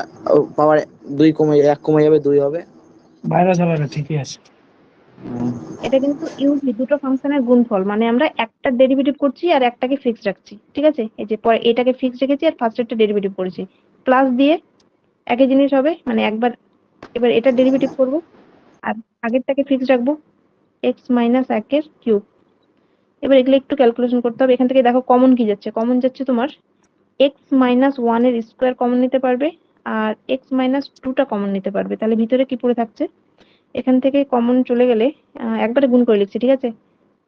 পাওয়ার 2 কমে 1 কমে যাবে, 2 হবে। মাইনাস হবে না, ঠিকই আছে। এটা কিন্তু ইউজলি দুটো ফাংশনের গুণফল, মানে আমরা একটা ডেরিভেটিভ করছি আর একটাকে ফিক্স রাখছি, ঠিক আছে? এই যে পরে এটাকে ফিক্স রেখেছি আর ফার্স্টেরটা ডেরিভেটিভ করেছি, প্লাস দিয়ে একই জিনিস হবে, মানে একবার এবার এটা ডেরিভেটিভ করব আর আগেরটাকে ফিক্স রাখবো, এক্স মাইনাস একের কিউব। এবার এগুলো একটু ক্যালকুলেশন করতে হবে। এখান থেকে দেখো কমন কি যাচ্ছে, কমন যাচ্ছে তোমার এক্স মাইনাস ওয়ান এর স্কোয়ার কমন নিতে পারবে আর এক্স মাইনাস টুটা কমন নিতে পারবে, তাহলে ভিতরে কি পড়ে থাকছে, এখান থেকে কমন চলে গেলে একবারে গুণ করে লিখছি, ঠিক আছে?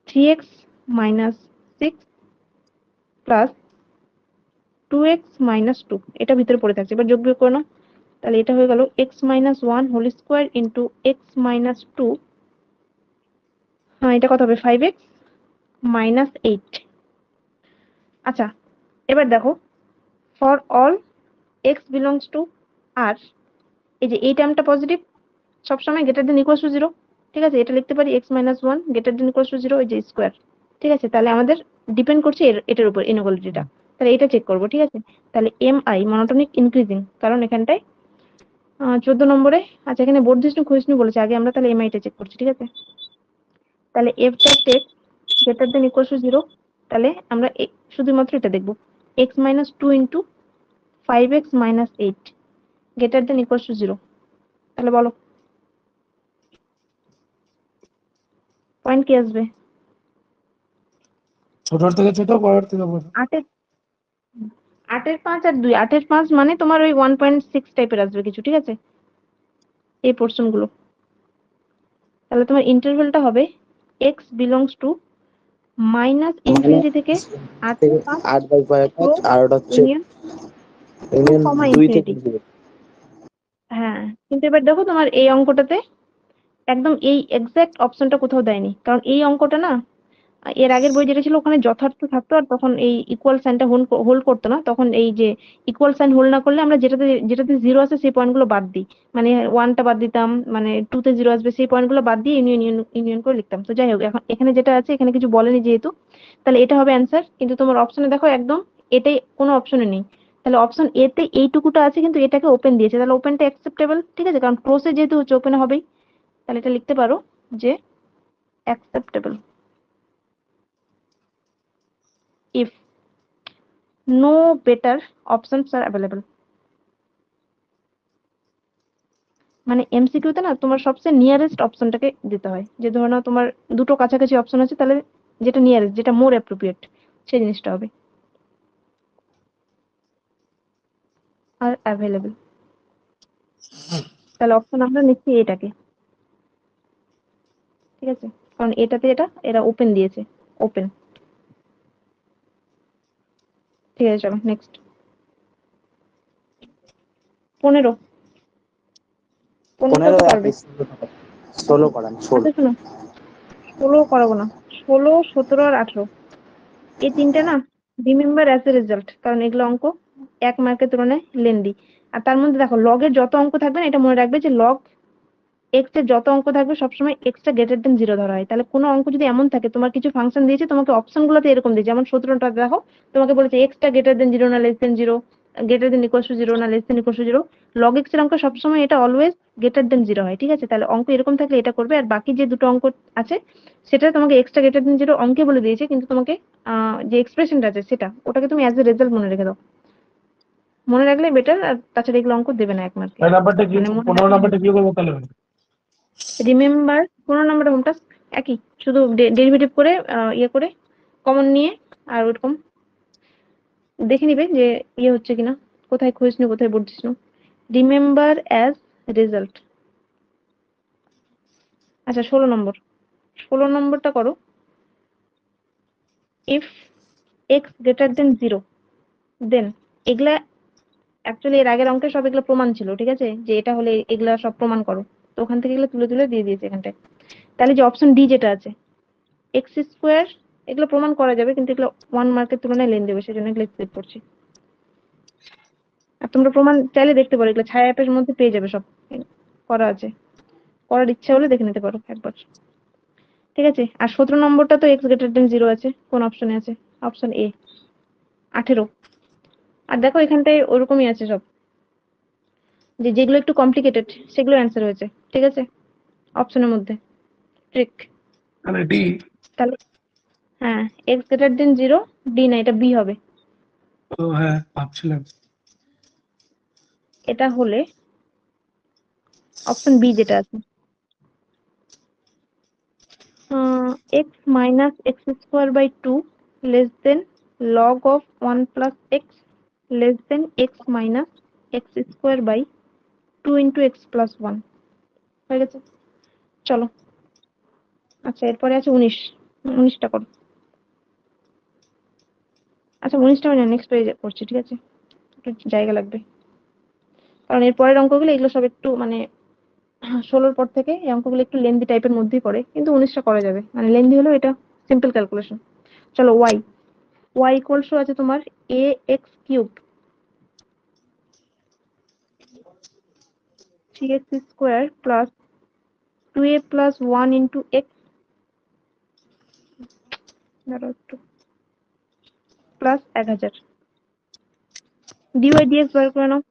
3x minus 6 plus 2x minus 2 এটা ভিতরে পড়ে থাকছে, এবার যোগ বিয়োগ করে নাও, তাহলে এটা হয়ে গেল x minus 1 whole square into x minus 2, হ্যাঁ এটা কত হবে 5x মাইনাস 8। আচ্ছা এবার দেখো for all x belongs to R, এই যে এই টার্মটা পজিটিভ সবসময় গ্রেটার দেন ইকুয়াল টু 0, ঠিক আছে? এটা লিখতে পারি x minus 1 greater than equal to 0, এই যে স্কোয়ার, ঠিক আছে? তাহলে আমাদের ডিপেন্ড করছে এটার উপর ইনইকুয়ালিটিটা, তাহলে এটা চেক করবো, ঠিক আছে? তাহলে এম আই মনোটনিক ইনক্রিজিং, কারণ এখানটায় 14 নম্বরে, আচ্ছা এখানে বর্ধিষ্ণু ক্ষয়িষ্ণু বলেছে, আগে আমরা তাহলে এমআইটা চেক করছি, ঠিক আছে? তাহলে F dot x greater than equal to 0, তাহলে আমরা শুধুমাত্র এটা দেখবো, x minus 2 into 5x minus 8 greater than equal to 0, তাহলে বলো পয়েন্ট কি আসবে? ছোটর থেকে ছোট, বড়র থেকে বড়। 8-এর 5 আর 2, 8-এর 5 মানে তোমার ওই 1.6 টাইপের আসবে কিছু, ঠিক আছে? এই পোর্শন গুলো, তাহলে তোমার ইন্টারভ্যালটা হবে x belongs two minus infinity থেকে 8/5 8/5 আর ওটা হচ্ছে ইউনিয়ন ইউনিয়ন কমা 2 থেকে ইনফিনিটি। 0। হ্যাঁ কিন্তু এবার দেখো তোমার এই অঙ্কটাতে একদম এই এক্সাক্ট অপশনটা কোথাও দেয়নি, কারণ এই অঙ্কটা না এর আগের বই যেটা ছিল ওখানে যথার্থ থাকতো আর তখন এই ইকুয়াল সাইনটা হোল্ড করতো না, তখন এই যে ইকুয়াল সাইন হোল্ড না করলে আমরা যেটাতে যেটাতে জিরো আছে সেই পয়েন্টগুলো বাদ দিই, মানে ওয়ানটা বাদ দিতাম, মানে টুতে জিরো আসবে সেই পয়েন্টগুলো বাদ দিয়ে ইউনিয়ন ইউনিয়ন করে লিখতাম। তো যাই হোক এখন এখানে যেটা আছে এখানে কিছু বলেনি যেহেতু, তাহলে এটা হবে অ্যান্সার, কিন্তু তোমার অপশনে দেখো একদম এটাই কোনো অপশনে নেই, তাহলে অপশন এ তে এইটুকুটা আছে কিন্তু এটাকে ওপেন দিয়েছে, তাহলে ওপেনটা অ্যাকসেপ্টেবল, ঠিক আছে? কারণ ক্লোজে যেহেতু হচ্ছে ওপেন হবেই, তাহলে এটা লিখতে পারো যে acceptable if no better options are available। মানে এমসিকিউতে না তোমার সবচেয়ে নিয়ারেস্ট অপশনটাকে দিতে হয়, যে ধরো নাও তোমার দুটো কাছাকাছি অপশন আছে, তাহলে যেটা নিয়ারেস্ট যেটা মোর অ্যাপ্রোপ্রিয়েট সেই জিনিসটা হবে আর অ্যাভেলেবল। তাহলে অপশন আমরা নিচ্ছি এটাকে, ঠিক আছে? কারণ এটাতে এরা ওপেন দিয়েছে, ওপেন। ঠিক আছে চলো নেক্সট 15 15 15 কত পারবে? একই 16 করান 16। আচ্ছা শোনো 16 করাবো না, 16 17 আর 18 এই তিনটে না রিমেম্বার অ্যাজ এ রেজাল্ট, কারণ এগুলো অঙ্ক 1 মার্কের তুলনায় লেন্দি। আর তার মধ্যে দেখো লগের যত অঙ্ক থাকবে না, এটা মনে রাখবে যে লগ এক্স এর যত অঙ্ক থাকবে সবসময় এক্সটা গ্রেটার দেন 0 ধরা হয়। তাহলে কোনো অঙ্ক যদি এমন থাকে তোমার কিছু ফাংশন দিয়েছে তোমাকে অপশন গুলোতে এরকম দিয়েছে, যেমন 17টা দেখো তোমাকে বলেছে এক্সটা গ্রেটার দেন 0 না less than 0, greater than equal to 0 না less than equal to 0, log x এর অঙ্ক সবসময় এটা অলওয়েজ গ্রেটার দেন 0 হয়, ঠিক আছে? তাহলে অঙ্ক এরকম থাকলে এটা করবে, আর বাকি যে দুটো অঙ্ক আছে সেটা তোমাকে এক্সটা গ্রেটার দেন 0 অঙ্কে বলে দিয়েছে, কিন্তু তোমাকে যে এক্সপ্রেশনটা আছে সেটা ওটাকে তুমি অ্যাজ এ রেজাল্ট মনে রেখে দাও, মনে রাখলে বেটার। আর তাছাড়া এগুলো অঙ্ক দেবে না 1 মার্কে, এই নাম্বারটা কি, মানে মনে 15 নাম্বারটা কি করবো তাহলে? রিমেম্বার 15 নাম্বার হোম টাস্ক একই, শুধু ডেরিভেটিভ করে ইয়ে করে কমন নিয়ে আর ওরকম দেখে নিবে যে ইয়ে হচ্ছে কিনা, কোথায় ক্ষয়িষ্ণু কোথায় বর্ধিষ্ণু। Remember as result. আচ্ছা 16 নম্বরটা করো, ইফ এক্স গ্রেটার দেন 0 দেন, এগুলা অ্যাকচুয়ালি এর আগের অঙ্কে সব এগুলো প্রমাণ ছিল, ঠিক আছে? যে এটা হলে এগুলা সব প্রমাণ করো, তো ওখান থেকে এগুলো তুলে তুলে দিয়ে দিয়েছে এখানটায়। তাহলে যে অপশন ডি যেটা আছে এক্স স্কোয়ার, এগুলো প্রমাণ করা যাবে কিন্তু এগুলো 1 মার্কের তুলনায় লেন দেবে, সেজন্য এগুলো স্কিপ করছি। আর তোমরা প্রমাণ চাইলে দেখতে পারো, এগুলো ছায়া অ্যাপের মধ্যে পেয়ে যাবে, সব করা আছে, করার ইচ্ছা হলে দেখে নিতে পারো একবার, ঠিক আছে? আর 17 নম্বরটা তো এক্স গ্রেটার দেন 0 আছে, কোন অপশনে আছে? Option A 18। আর দেখো এখানটায় ওরকমই আছে সব, যে যেগুলো একটু কমপ্লিকেটেড সেগুলো অ্যান্সার হয়েছে, ঠিক আছে? অপশনের মধ্যে ট্রিক। মানে ডি। তাহলে হ্যাঁ, এক্স গ্রেটার দেন 0, ডি না, এটা বি হবে। ও হ্যাঁ, ভাবছিলাম। এটা হলে অপশন বি যেটা আছে, x minus x square by 2 less than log of 1 plus x less than x minus x square by 2 into x plus 1 হয়ে গেছে। চলো, আচ্ছা এরপরে আছে 19টা করো। আচ্ছা 19টা মানে নেক্সট পেজে করছি, ঠিক আছে, একটু জায়গা লাগবে, কারণ এর পরের অঙ্কগুলো এগুলো সব একটু মানে 16 পর থেকে এই অঙ্কগুলো একটু লেন্দি টাইপের মধ্যেই পড়ে, কিন্তু 19টা করা যাবে, মানে লেন্দি হলেও এটা সিম্পল ক্যালকুলেশন। চলো, ওয়াই ইকুয়ালস টু আছে তোমার a x cube 3x square plus 2a plus 1 into x plus 1000 dy dx বার করে নাও।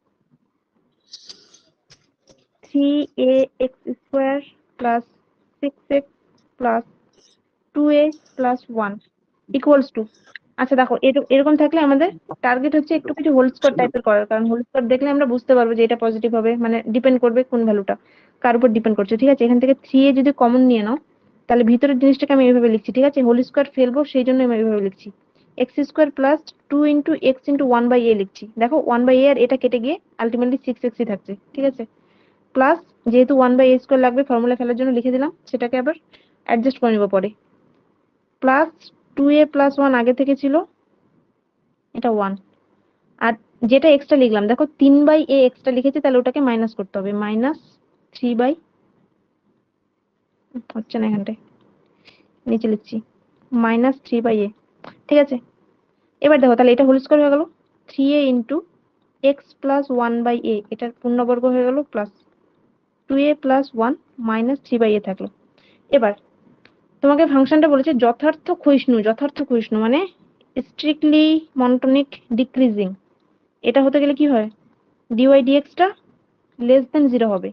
3ax square plus 6x plus 2a plus 1 equals to, আচ্ছা দেখো এরকম থাকলে আমাদের টার্গেট হচ্ছে একটু কিছু হোল স্কোয়ার টাইপের করার, কারণ হোল স্কোয়ার দেখলে আমরা বুঝতে পারবো যে এটা পজিটিভ হবে, মানে ডিপেন্ড করবে কোন ভ্যালুটা কার উপর ডিপেন্ড করছে, ঠিক আছে। এখান থেকে 3a যদি কমন নিয়ে নাও তাহলে ভিতরের জিনিসটাকে আমি এইভাবে লিখছি, ঠিক আছে, হোল স্কোয়ার ফেলবো সেই জন্য আমি এইভাবে লিখছি, x square plus 2 into x into 1 by a লিখছি। দেখো 1 বাই এ আর এটা কেটে গিয়ে আলটিমেটলি 6x থাকছে, ঠিক আছে, প্লাস যেহেতু 1 বাই এ স্কোয়ার লাগবে ফর্মুলা ফেলার জন্য লিখে দিলাম, সেটাকে আবার অ্যাডজাস্ট করে নেবো পরে, প্লাস 2a প্লাস 1 আগে থেকে ছিল, এটা 1, আর যেটা এক্সট্রা লিখলাম দেখো 3 বাই এ এক্সট্রা লিখেছি, তাহলে ওটাকে মাইনাস করতে হবে, মাইনাস 3 বাই, হচ্ছে না এখানটায়, নিচে লিখছি মাইনাস 3 বাই এ, ঠিক আছে। এবার দেখো তাহলে এটা হোল স্কোয়ার হয়ে গেল 3a into x plus 1 by a, এটার পূর্ণবর্গ হয়ে গেল plus 2a plus 1 minus 3 by a থাকলো। এবার তোমাকে ফাংশনটা বলেছে যথার্থ ক্ষয়িষ্ণু মানে স্ট্রিক্টলি মনোটোনিক ডিক্রিজিং, এটা হতে গেলে কি হয়, ডিওয়াই ডিএক্স টা লেস দেন 0 হবে।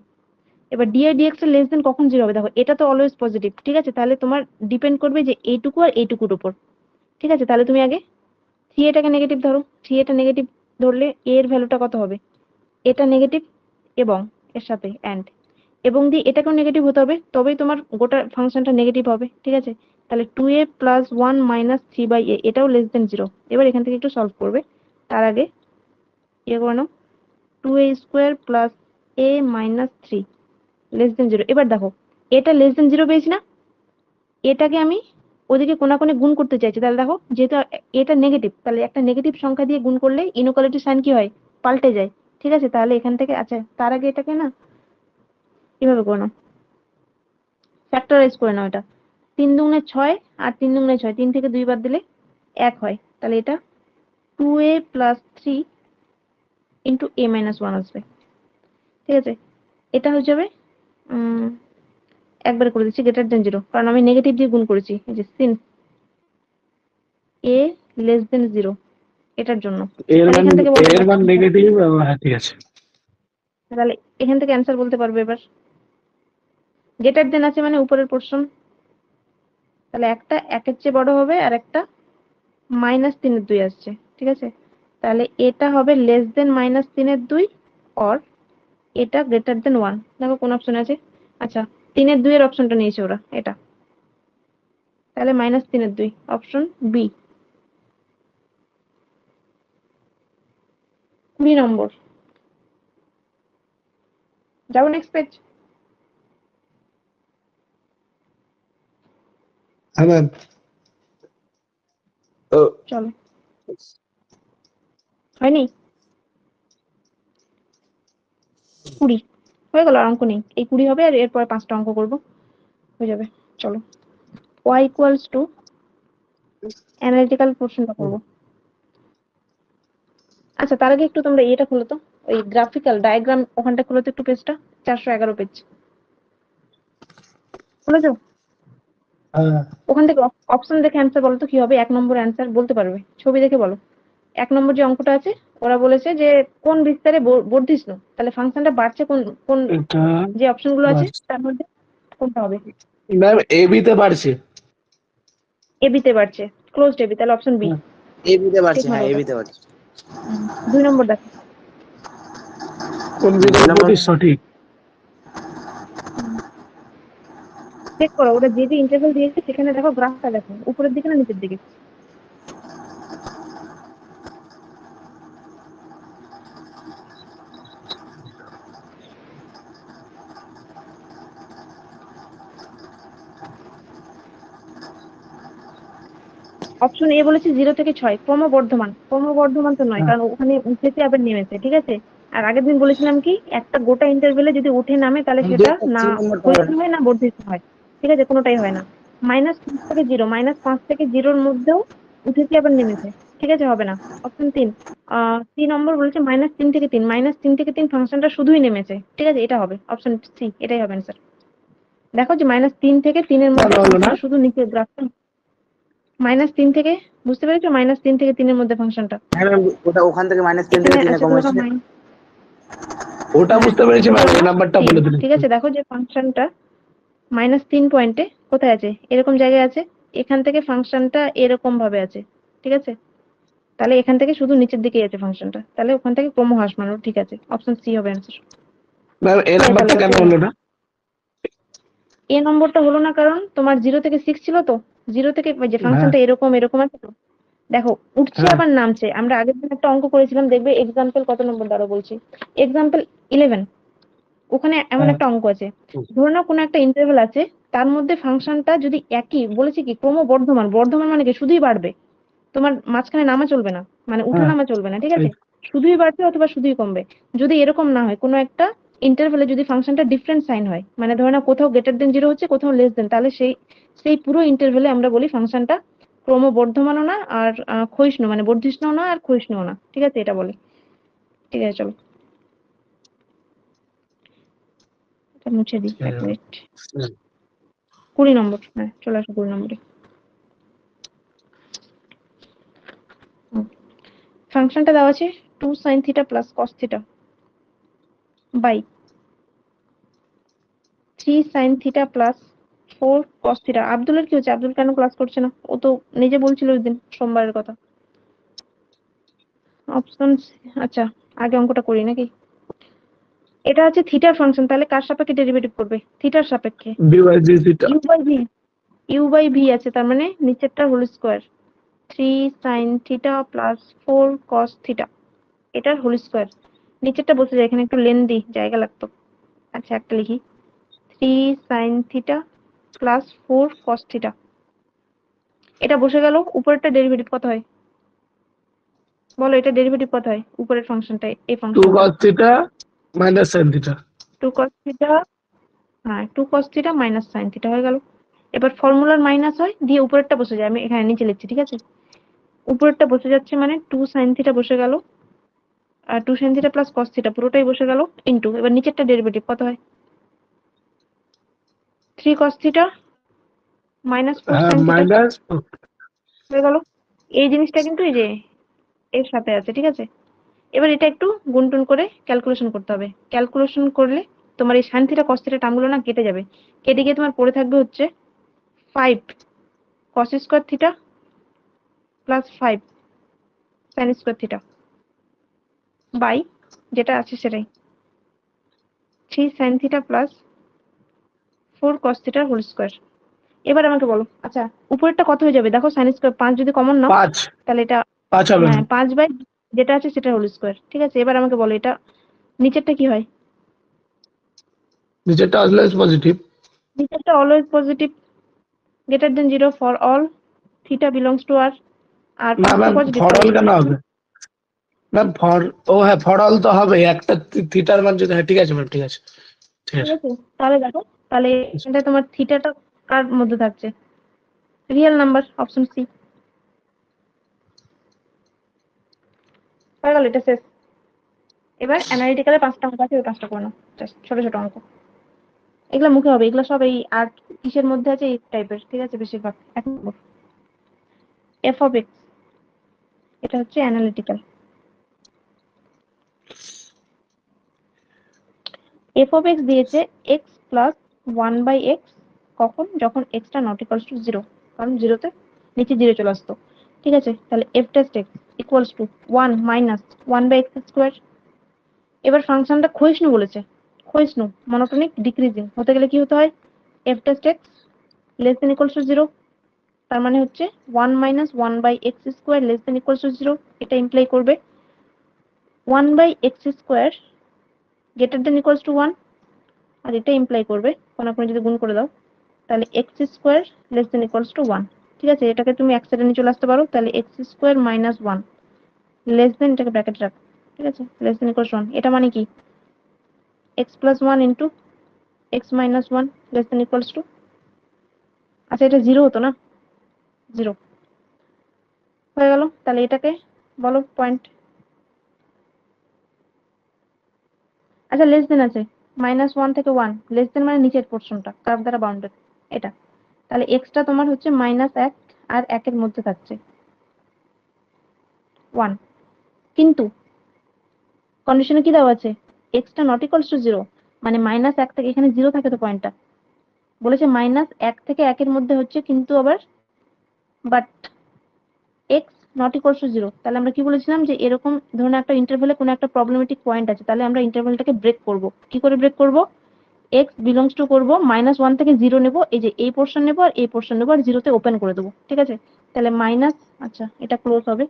এবার ডিআই ডিএক্স টা লেস দেন কখন 0 হবে, দেখো এটা তো অলওয়েজ পজিটিভ, ঠিক আছে, তাহলে তোমার ডিপেন্ড করবে যে এইটুকু আর এইটুকুর উপর, ঠিক আছে। তাহলে তুমি আগে 3a টাকে নেগেটিভ ধরো, 3a টা নেগেটিভ ধরলে a এর ভ্যালুটা কত হবে, এটা নেগেটিভ এবং এর সাথে এন্ড এবং দিয়ে এটাকেও নেগেটিভ হতে হবে, তবেই তোমার গোটা ফাংশনটা নেগেটিভ হবে, ঠিক আছে। তাহলে 2a প্লাস 1 মাইনাস 3 বাই এ, এটাও লেস দেন 0। এবার এখান থেকে একটু সলভ করবে, তার আগে ইয়ে করে নাও 2a square plus a minus 3 less than 0। এবার দেখো এটা লেস দেন 0 পেয়েছি না, এটাকে আমি ওদিকে কোনাকুনি গুণ করতে চাইছি, তাহলে দেখো যেহেতু এটা নেগেটিভ, তাহলে একটা নেগেটিভ সংখ্যা দিয়ে গুণ করলে ইনইকুয়ালিটি সাইন কি হয়, পাল্টে যায়, ঠিক আছে। তাহলে এখান থেকে আচ্ছা তার আগে এটাকে না কিভাবে করে নাও, ফ্যাক্টরাইজ করে নাও, এটা 3 দুগুণে 6 আর 3 দুগুণে 6, 3 থেকে 2 বাদ দিলে 1 হয়, তাহলে এটা 2a plus 3 into a minus 1 আসবে, ঠিক আছে। এটা হয়ে যাবে একবারে করে দিচ্ছি গ্রেটার দেন 0, কারণ আমি নেগেটিভ দিয়ে গুণ করেছি, এই যে সিন্স a লেস দেন 0 এটার জন্য, এর তাহলে মান এখান থেকে বলতে এর পারবে মান নেগেটিভ। হ্যাঁ, ঠিক আছে। তাহলে এখান থেকে অ্যান্সার বলতে পারবে। এবার গ্রেটার দেন আছে মানে উপরের পোর্শন, তাহলে একটা 1-এর চেয়ে বড় হবে আর একটা মাইনাস 3/2 আসছে, ঠিক আছে। তাহলে এটা হবে লেস দেন মাইনাস 3/2 অর এটা গ্রেটার দেন 1, দেখো কোন অপশন আছে, আচ্ছা 3/2 এর অপশনটা নিয়েছে ওরা, এটা তাহলে মাইনাস 3/2 অপশন বি 20 নম্বর। যাবো নেক্সট পেজ। হ্যাঁ ম্যাম। চলো, হয়নি 20 হয়ে গেল, আর অঙ্ক নেই, এই 20 হবে আর এরপর 5টা অঙ্ক করবো, হয়ে যাবে। চলো, y ইকুয়ালস টু অ্যানালিটিক্যাল পোর্শনটা করবো। আচ্ছা তার আগে একটু তোমরা এটা খুলো তো, ওই গ্রাফিক্যাল ডায়াগ্রাম ওখানটা খুলো তো একটু, পেজটা 411 পেজ খুলেছো? হ্যাঁ, ওখান থেকে অপশন দেখে অ্যান্সার বলো তো কি হবে, 1 নম্বর অ্যান্সার বলতে পারবে, ছবি দেখে বলো। 1 নম্বর যে অঙ্কটা আছে ওরা বলেছে যে কোন বিস্তারে বর্ধিষ্ণু, তাহলে ফাংশনটা বাড়ছে কোন কোন এটা যে অপশন গুলো আছে বাস- তার মধ্যে কোনটা হবে, ম্যাম এ বি তে পারছে। এবি তে বাড়ছে, ক্লোজড এবি, তাহলে অপশন বি। এ বিতে পারছি, ঠিক হ্যাঁ মতো এ ওটা। বিতে পারছি। 2 নম্বর দেখো। কোন দুই নম্বর বিকল্পটি সঠিক? চেক করো, ওটা যে যে ইন্টারভ্যাল দিয়েছে সেখানে দেখো, গ্রাফটা দেখো উপরের দিকে না নিচের দিকে। অপশন এ বলেছে 0 থেকে 6 ক্রমবর্ধমান, ক্রমবর্ধমান তো নয়, হ্যাঁ। কারণ ওখানে উঠেছে আবার নেমেছে, ঠিক আছে। আর আগের দিন বলেছিলাম কি, একটা গোটা ইন্টারভেলে যদি উঠে নামে তাহলে আমি সেটা না 3 নম্বরটা হবে ক্ষয়িষ্ণু না। হয় না বর্ধিষ্ণু হয়, ঠিক আছে, কোনোটাই হয় না। -5 থেকে 0, -5 থেকে 0-র মধ্যেও উঠেছে আবার নেমেছে, ঠিক আছে, হবে না। অপশন 3, 3 নম্বর বলেছে -3 থেকে 3, -3 থেকে 3 ফাংশনটা শুধুই নেমেছে, ঠিক আছে, এটা হবে অপশন সি, এটাই হবে অ্যান্সার। দেখো যে -3 থেকে 3-এর কেন মধ্যে হলো না? ফাংশনটা শুধু নিচে গ্রাফটা, -3 থেকে, বুঝতে পেরেছো, -3 থেকে 3-এর মধ্যে ফাংশনটা হ্যাঁ ম্যাম, ওটা ওখান থেকে -3 এখানে থেকে 3 এ আছে, কম তো দেখো হয়েছে। ওটা হ্যাঁ, বুঝতে পেরেছি এটা ম্যাম, হলো এই নাম্বারটা 3, বলে দিন ঠিক একটু। আছে। দেখো যে ফাংশনটা -3 পয়েন্টে কোথায় আছে, এরকম জায়গায় আছে, এখান থেকে ফাংশনটা এরকম ভাবে আছে, ঠিক আছে, তাহলে এখান থেকে শুধু নিচের দিকেই আছে ফাংশনটা, তাহলে ওখান থেকে ক্রম হ্রাস মানে ঠিক আছে, অপশন সি হবে অ্যান্সার। ম্যাম এই নাম্বারটা কেন হলো না? এ নম্বরটা হলো না কারণ তোমার 0 থেকে 6 ছিল তো, 0 থেকে যে হ্যাঁ ফাংশনটা এরকম এরকম আছে তো, দেখো উঠছে হ্যাঁ আবার নামছে। আমরা আগের দিন একটা অঙ্ক করেছিলাম, দেখবে এক্সাম্পল কত নম্বর দ্বারা বলছি, এক্সাম্পল 11, ওখানে এমন হ্যাঁ একটা অঙ্ক আছে, ধরে নাও কোনো একটা ইন্টারভেল আছে, তার মধ্যে ফাংশনটা যদি একই বলেছে কি ক্রমবর্ধমান, বর্ধমান মানে কি শুধুই বাড়বে, তোমার মাঝখানে নামা চলবে না, মানে উঠা হ্যাঁ নামা চলবে না, ঠিক আছে, ঠিক। শুধুই বাড়বে অথবা শুধুই কমবে। যদি এরকম না হয়, কোনো একটা ইন্টারভেলে যদি ফাংশনটা ডিফারেন্ট সাইন হয়, মানে ধরে নাও কোথাও >0 হচ্ছে, কোথাও <, তাহলে সেই সেই পুরো ইন্টারভেলে আমরা বলি ফাংশনটা ক্রমবর্ধমানও না আর ক্ষয়িষ্ণু মানে বর্ধিষ্ণু না আর ক্ষয়িষ্ণুও না, ঠিক আছে, এটা বলে। ঠিক আছে, চলো এটা মুছে দিই, 1 মিনিট। 20 নম্বর, হ্যাঁ চলে আসো 20 নম্বরে। ফাংশনটা দেওয়া আছে 2 sin θ plus cos θ by 3 sin θ plus 4 cos θ। আব্দুলের কি হচ্ছে, আব্দুল কেন ক্লাস করছে না? ও তো নিজে বলছিল ওই দিন সোমবারের কথা। অপশন, আচ্ছা আগে অঙ্কটা করি নাকি। এটা হচ্ছে থিটার ফাংশন, তাহলে কার সাপেক্ষে ডেরিভেটিভ করবে? থিটার সাপেক্ষে। B by g theta. U by v আছে, তার মানে নিচেরটা whole square 3 sin θ plus 4 cos θ, এটার হোল স্কোয়ার। নিচেরটা বসে যায়, এখানে একটু লেন্দি জায়গা লাগতো। আচ্ছা একটা লিখি, 3 sin θ প্লাস 4 cos θ, এটা বসে গেল। উপরেরটা ডেরিভেটিভ কত হয় বলো, এটা ডেরিভেটিভ কত হয় উপরের ফাংশনটা, এই 2 ফাংশনটা? cos theta minus sin theta. 2 cos θ, হ্যাঁ 2 cos θ মাইনাস sin θ হয়ে গেল। এবার ফর্মুলার মাইনাস হয় দিয়ে উপরেরটা বসে যায়, আমি এখানে নিচে লিখছি, ঠিক আছে, উপরেরটা বসে যাচ্ছে মানে 2 sin θ বসে গেল, আর 2 sin θ প্লাস cos θ পুরোটাই বসে গেল ইনটু, এবার নিচেরটা ডেরিভেটিভ কত হয়, 3 cos θ মাইনাস 4 হ্যাঁ sin θ মাইনাস। হয়ে গেল। এই জিনিসটা কিন্তু এই যে এর সাথে আছে, ঠিক আছে। এবার এটা একটু গুনটুন করে ক্যালকুলেশন করতে হবে, ক্যালকুলেশন করলে তোমার এই sin θ cos θ টার্মগুলো না কেটে যাবে, কেটে গিয়ে তোমার পড়ে থাকবে হচ্ছে 5 cos square θ plus 5 sin square θ by যেটা আছে সেটাই 3 sin θ plus 4 cos θ whole square. এবার আমাকে বলো, আচ্ছা উপরেরটা কত হয়ে যাবে দেখো, sin স্কয়ার 5 যদি কমন নাও 5 তাহলে এটা, 5 হবে হ্যাঁ না। 5 বাই যেটা আছে সেটা হোল স্কয়ার, ঠিক আছে। এবার আমাকে বলো এটা নিচেরটা কি হয়? নিচেরটা অলওয়েজ পজিটিভ। নিচেরটা always positive, >0 for all theta belongs to R, আর না 5 তো ম্যাম পজিটিভ, ফর তাহলে অল এটা কেন হবে? ম্যাম ফর, ও হ্যাঁ ফর অল তো হবে, একটা থিটার মান যদি, হ্যাঁ ঠিক আছে ম্যাম, ঠিক আছে ঠিক ঠিক আছে। আছে। তাহলে দেখো, তাহলে এটা তোমার থিটাটা কার মধ্যে থাকছে, রিয়েল নাম্বার, অপশন সি হয়ে গেল, এটা শেষ। এবার অ্যানালিটিক্যালে 5টা অঙ্ক আছে, ওই 5টা করে নাও, জাস্ট ছোট ছোট অঙ্ক, এগুলা মুখে হবে, এগুলা সব এই আর্ট কিসের মধ্যে আছে এই টাইপের, ঠিক আছে, বেশিরভাগ। 1 নম্বর এফ অফ এক্স, এটা হচ্ছে অ্যানালিটিক্যাল। এফ অফ এক্স দিয়েছে এক্স প্লাস 1/x কখন? যখন এক্সটা নট ইকুয়ালস টু 0, কারণ 0তে নিচে 0 চলে আসতো। ঠিক আছে, তাহলে f test x equals to 1 minus 1/x²। এবার ফাংশনটা ক্ষয়িষ্ণু বলেছে, ক্ষয়িষ্ণু মনোটোনিক ডিক্রিজিং হতে গেলে কি হতে হয়? f test x less than equals two 0, তার মানে হচ্ছে 1 minus 1/x² less than equals two 0। এটা ইমপ্লাই করবে 1/x² greater than equals two 1, আর এটা ইমপ্লাই করবে কোন যদি গুণ করে দাও তাহলে x² less than equals two 1। ঠিক আছে, এটাকে তুমি এক সাইডে নিয়ে চলে আসতে পারো, তাহলে x² মাইনাস 1 লেস দেন, এটাকে ব্র্যাকেটে রাখো। ঠিক আছে, লেস দেন ইকুয়ালস 1, এটা মানে কি x plus 1 into x minus 1 less than equals to, আচ্ছা এটা 0 হতো না, 0 হয়ে গেল। তাহলে এটাকে বলো পয়েন্ট, আচ্ছা লেস দেন আছে -1 থেকে 1, লেস দেন মানে নিচের পোর্শনটা কার্ভ দ্বারা বাউন্ডেড এটা। তাহলে এক্সটা তোমার হচ্ছে -1 আর 1 এর মধ্যে থাকছে 1, কিন্তু কন্ডিশনে কি দেওয়া আছে? এক্সটা নট ইকুয়ালস টু 0, মানে -1 থেকে, এখানে 0 থাকে তো পয়েন্টটা, বলেছে -1 থেকে 1 এর মধ্যে হচ্ছে, কিন্তু আবার but x not equals to 0। তাহলে আমরা কি বলেছিলাম যে এরকম ধরনের একটা ইন্টারভ্যালে কোনো একটা প্রবলেমেটিক পয়েন্ট আছে, তাহলে আমরা ইন্টারভ্যালটাকে ব্রেক করব। কি করে ব্রেক করব? এক্স বিলংস টু করবো -1 থেকে 0 নেব, এই যে এই পোর্শন নেব আর এই পোর্শন নেব, আর 0তে ওপেন করে দেবো। ঠিক আছে, তাহলে আচ্ছা এটা ক্লোজ হবে,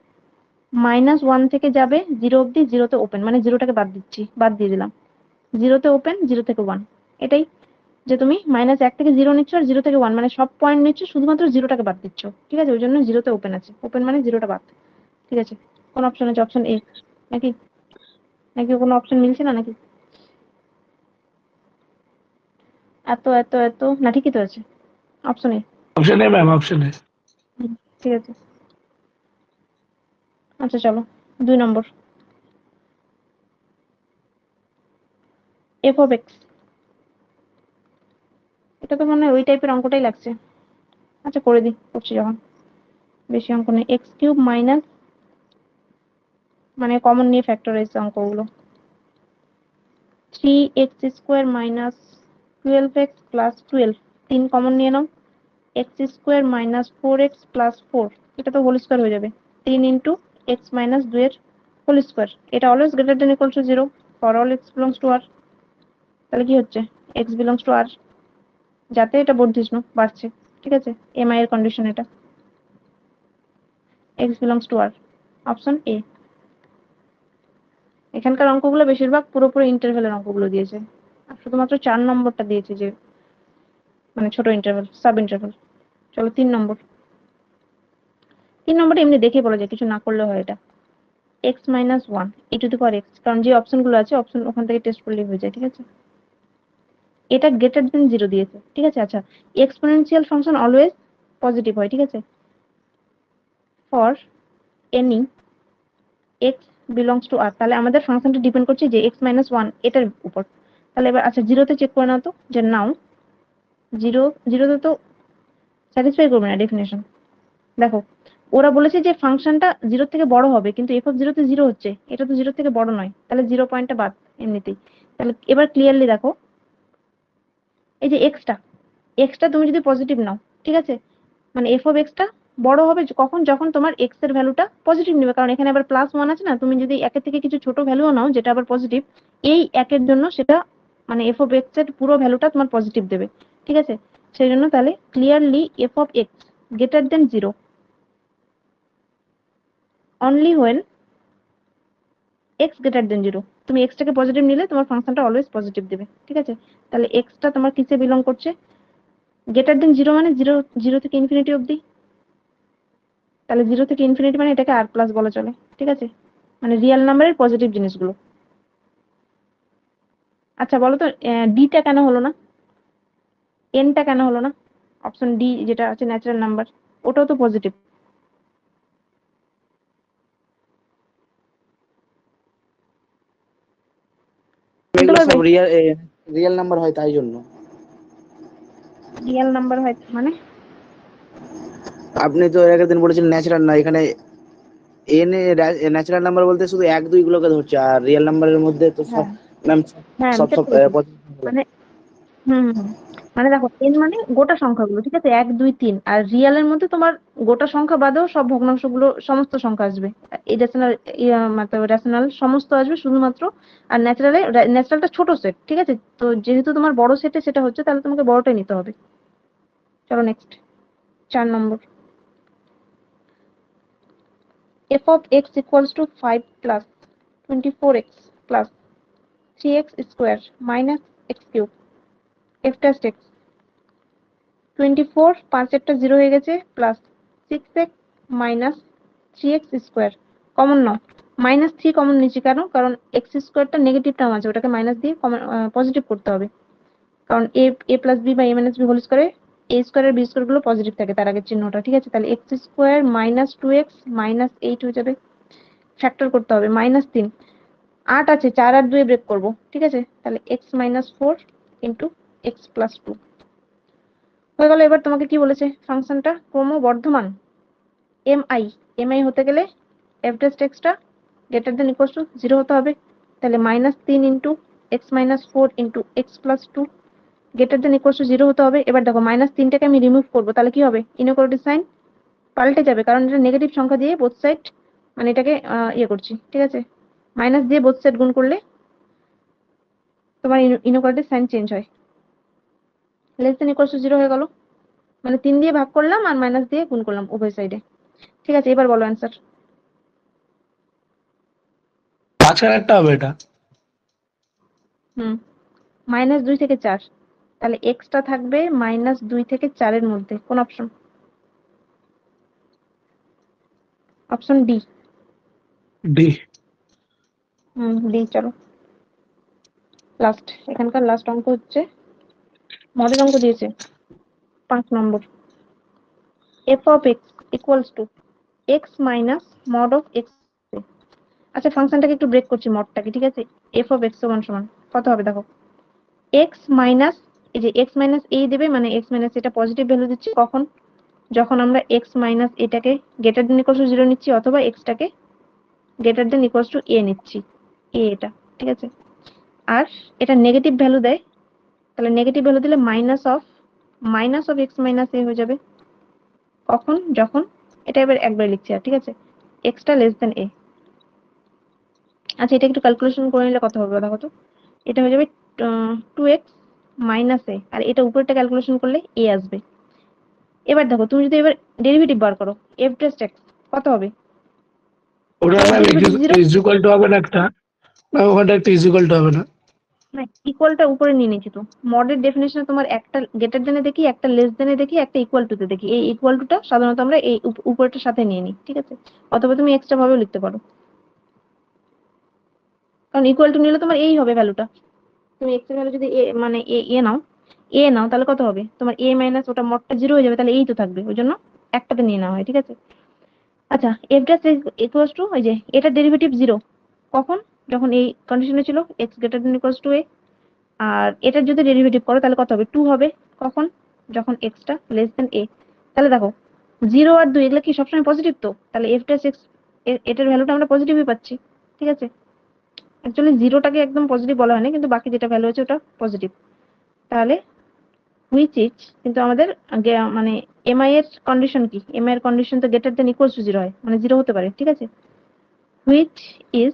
-1 থেকে যাবে 0 অব্দি, 0তে ওপেন, মানে 0টাকে বাদ দিচ্ছি, বাদ দিয়ে দিলাম, 0তে ওপেন, 0 থেকে 1। এটাই যে তুমি -1 থেকে 0 নিচ্ছ আর 0 থেকে 1, মানে সব পয়েন্ট নিচ্ছ, শুধুমাত্র 0টাকে বাদ দিচ্ছ। ঠিক আছে, ওই জন্য 0তে ওপেন আছে, ওপেন মানে 0টা বাদ। ঠিক আছে, কোন অপশন আছে? অপশন এ নাকি? নাকি কোনো অপশন মিলছে না নাকি? এত এত এত না, ঠিকই তো আছে, option A. Option A ma'am, option A. ঠিক আছে, আচ্ছা চলো 2 নম্বর, এফ অফ এক্স। এটা তো মানে ওই টাইপের অঙ্কটাই লাগছে। আচ্ছা করে দিই, করছি যখন, বেশি অঙ্ক নেই। x³ মাইনাস, মানে কমন নিয়ে ফ্যাক্টরাইজ অঙ্কগুলো, 3x² minus 12x plus 12, 3 common নিয়ে নাও, x² মাইনাস 4x প্লাস 4, এটা তো হোল স্কোয়ার হয়ে যাবে, 3 ইন্টু x মাইনাস 2 এর হোল স্কোয়ার। এটা always greater than equal to 0 for all x belongs two r। তাহলে কি হচ্ছে? x বিলংস টু r, যাতে এটা বর্ধিষ্ণু বাড়ছে। ঠিক আছে, এম আই এর কন্ডিশন এটা, x belongs two r, option A. এখানকার অঙ্কগুলো বেশিরভাগ পুরোপুরি ইন্টারভ্যালের অঙ্কগুলো দিয়েছে, আর শুধুমাত্র 4 নম্বরটা দিয়েছে যে মানে ছোট ইন্টারভ্যাল, সাব ইন্টারভ্যাল। চলো 3 নম্বর, 3 নম্বরটা এমনি দেখে বলা যায়, কিছু না করলে হয়। এটা x minus 1 e to the power x, কারণ যে অপশনগুলো আছে অপশন ওখান থেকে টেস্ট করলেই হয়ে যায়। ঠিক আছে, এটা গ্রেটার দেন 0 দিয়েছে। ঠিক আছে, আচ্ছা এক্সপোনেনশিয়াল ফাংশন অলওয়েজ পজিটিভ হয়। ঠিক আছে, for any x belongs two r, তাহলে আমাদের ফাংশনটা ডিপেন্ড করছে যে x মাইনাস 1 এটার উপর। তাহলে এবার আচ্ছা 0তে চেক করে নাও তো, যে নাও 0তে তো স্যাটিসফাই করবে না ডেফিনেশন। দেখো ওরা বলেছে যে ফাংশনটা 0 থেকে বড় হবে, কিন্তু f অফ 0 তে 0 হচ্ছে, এটা তো 0 থেকে বড় নয়, তাহলে 0 পয়েন্টটা বাদ এমনিতেই। তাহলে এবার ক্লিয়ারলি দেখো, এই যে এক্সটা তুমি যদি পজিটিভ নাও, ঠিক আছে, মানে এফ অফ এক্সটা বড় হবে কখন? যখন তোমার এক্স এর ভ্যালুটা পজিটিভ নেবে, কারণ এখানে আবার +1 আছে না, তুমি যদি একের থেকে কিছু ছোট ভ্যালুও নাও যেটা আবার পজিটিভ, এই একের জন্য সেটা মানে এফ অফ এক্স এর পুরো ভ্যালুটা তোমার পজিটিভ দেবে। ঠিক আছে, সেই জন্য তাহলে clearly F of x greater then 0 only when x greater দেন 0। তুমি এক্সটাকে পজিটিভ নিলে তোমার ফাংশনটা অলওয়েজ পজিটিভ দেবে। ঠিক আছে, তাহলে এক্সটা তোমার কিসে বিলং করছে? গ্রেটার দেন 0 মানে 0 থেকে ইনফিনিটি অব্দি, তাহলে 0 থেকে ইনফিনিটি মানে এটাকে আর প্লাস বলা চলে। ঠিক আছে, মানে রিয়েল নাম্বারের পজিটিভ জিনিসগুলো। আচ্ছা বলো তো ডিটা কেন হলো না, এনটা কেন হলো না? অপশন ডি যেটা আছে ন্যাচারাল নাম্বার, ওটাও তো পজিটিভ। বলতে এগুলো পারবে? সব রিয়েল নাম্বার হয় তাই জন্য। রিয়েল নাম্বার হয় মানে? আপনি তো এর আগের দিন বলেছিলেন ন্যাচারাল না, এখানে এন ন্যাচারাল নাম্বার বলতে শুধু 1 2 গুলোকে ধরছে, আর রিয়েল নাম্বারের মধ্যে তো সব হ্যাঁ ম্যাম হ্যাঁ, আমি সব সেটা সব বলছি, positive হবে। মানে মানে দেখো n মানে গোটা সংখ্যাগুলো, ঠিক আছে, 1 2 3, আর রিয়েলের মধ্যে তোমার গোটা সংখ্যা বাদেও সব ভগ্নাংশগুলো সমস্ত সংখ্যা আসবে। ইরেশনাল, মানে রেশনাল সমস্ত আসবে শুধুমাত্র। আর ন্যাচারালটা ছোট সেট, ঠিক আছে। তো যেহেতু তোমার বড় সেটে সেটা হচ্ছে, তাহলে তোমাকে বড়টাই নিতে হবে। চলো next 4 number. f of x equals to 5 plus 24x plus 3x square minus x cube f dash x। 24 5 একটা 0 হয়ে গেছে, plus 6x minus 3x square common নাও। -3 কমন নিচ্ছি কেন? কারণ এক্স স্কোয়ারটা নেগেটিভ টার্ম আছে, ওটাকে মাইনাস দিয়ে পজিটিভ করতে হবে। কারণ এ প্লাস বি বা এ মাইনাস বি হোল স্কোয়ারে এ স্কোয়ার আর বি স্কোয়ার গুলো পজিটিভ থাকে, তার আগের চিহ্নটা, ঠিক আছে। তাহলে x square minus 2x minus 8 হয়ে যাবে। ফ্যাক্টর করতে হবে, -3, 8 আছে, 4 আর 2 ব্রেক করবো, ঠিক আছে। তাহলে x minus 4 into x plus 2 হয়ে গেল। এবার তোমাকে কি বলেছে? ফাংশনটা ক্রমবর্ধমান এমআই হতে গেলে F dash extra greater than equal to 0 হতে হবে। তাহলে -3 into x minus 4 into x plus 2 greater than equal to 0 হতে হবে। এবার দেখো -3টাকে আমি রিমুভ করবো, তাহলে কি হবে? ইনইকুয়ালিটি সাইন পাল্টে যাবে, কারণ এটা নেগেটিভ সংখ্যা দিয়ে বোথ সাইড, মানে এটাকে ইয়ে করছি, ঠিক আছে। মাইনাস দিয়ে বোথ সাইড গুণ করলে তোমার ইনইকুয়ালিটি সাইন চেঞ্জ হয়, লেস দেন ইকুয়াল টু 0 হয়ে গেল। মানে 3 দিয়ে ভাগ করলাম আর মাইনাস দিয়ে গুণ করলাম উভয় সাইডে, ঠিক আছে। এবার বলো অ্যান্সার। মাঝখানে একটা হবে এটা। হুম, -2 থেকে 4, তাহলে এক্সটা থাকবে -2 থেকে 4-এর মধ্যে। কোন option? Option D. D. D. চলো লাস্ট, এখানকার লাস্ট অঙ্ক হচ্ছে, মডেল অঙ্ক দিয়েছে 5 নম্বর। F of x equals to x minus mod of x. আচ্ছা, ফাংশনটাকে একটু ব্রেক করছি, মডটাকে, ঠিক আছে। এফ অফ এক্স সমান সমান কত হবে দেখো, এক্স মাইনাস, এই যে এক্স মাইনাস এই দেবে, মানে এক্স মাইনাস এটা পজিটিভ ভ্যালু দিচ্ছি কখন? যখন আমরা এক্স মাইনাস এটাকে গ্রেটার দেন ইকুয়াল টু 0 নিচ্ছি, অথবা এক্সটাকে গ্রেটার দেন ইকুয়াল টু এ নিচ্ছি, এটা, ঠিক আছে। আর এটা নেগেটিভ ভ্যালু দেয়, তাহলে নেগেটিভ ভ্যালু দিলে মাইনাস অফ এক্স মাইনাস এ হয়ে যাবে কখন? যখন এটা, এবার একবার লিখছি আর, ঠিক আছে, এক্সটা লেস দেন এ। আচ্ছা, এটা একটু ক্যালকুলেশন করে নিলে কত হবে দেখো তো। এটা হয়ে যাবে 2x মাইনাস এ, আর এটা উপরটা ক্যালকুলেশন করলে এ আসবে। এবার দেখো, তুমি যদি এবার ডেরিভেটিভ বার করো, এফ ড্যাশ এক্স কত হবে? ওটা এর ডেরিভেটিভ 0, ইজ ইকুয়াল টু হবে না একটা, না ওখানটা একটা ইজ ইকুয়াল টু হবে না। না ইকুয়ালটা উপরে নিয়ে নিয়েছি তো। মডের ডেফিনেশনে তোমার একটা গ্রেটার দেনে দেখি, একটা লেস দেনে দেখি, একটা ইকুয়াল টু তে দেখি। এই ইকুয়াল টুটা সাধারণত আমরা এই উপরেরটার সাথে নিয়ে নিই, ঠিক আছে। অথবা তুমি এক্সট্রা ভাবেও লিখতে পারো, কারণ ইকুয়াল টু নিলে তোমার এই হবে ভ্যালুটা। তুমি এক্স এর ভ্যালু যদি মানে এ নাও, তাহলে কত হবে তোমার? এ মাইনাস ওটা মডটা 0 হয়ে যাবে, তাহলে এই তো থাকবে, ওই জন্য একটাতে নিয়ে নেওয়া হয়, ঠিক আছে। আচ্ছা, এফ ড্যাশ ইকুয়ালস টু, ওই যে এটা ডেরিভেটিভ 0 কখন? যখন এই কন্ডিশনে ছিল x greater than equals to a. আর এটার যদি ডেরিভেটিভ করো তাহলে কত হবে? 2 হবে কখন? যখন এক্সটা লেস দেন এ। তাহলে দেখো 0 আর 2 এগুলো কি সবসময় পজিটিভ? তো তাহলে এফ ড্যাশ এক্স এটার ভ্যালুটা আমরা পজিটিভই পাচ্ছি, ঠিক আছে। অ্যাকচুয়ালি 0টাকে একদম পজিটিভ বলা হয় না, কিন্তু বাকি যেটা ভ্যালু আছে ওটা পজিটিভ। তাহলে হুইচ ইজ, কিন্তু আমাদের মানে এমআই এর কন্ডিশন কি? এমআই এর কন্ডিশন তো গ্রেটার দেন ইকুয়ালস টু 0 হয়, মানে 0 হতে পারে, ঠিক আছে। Which is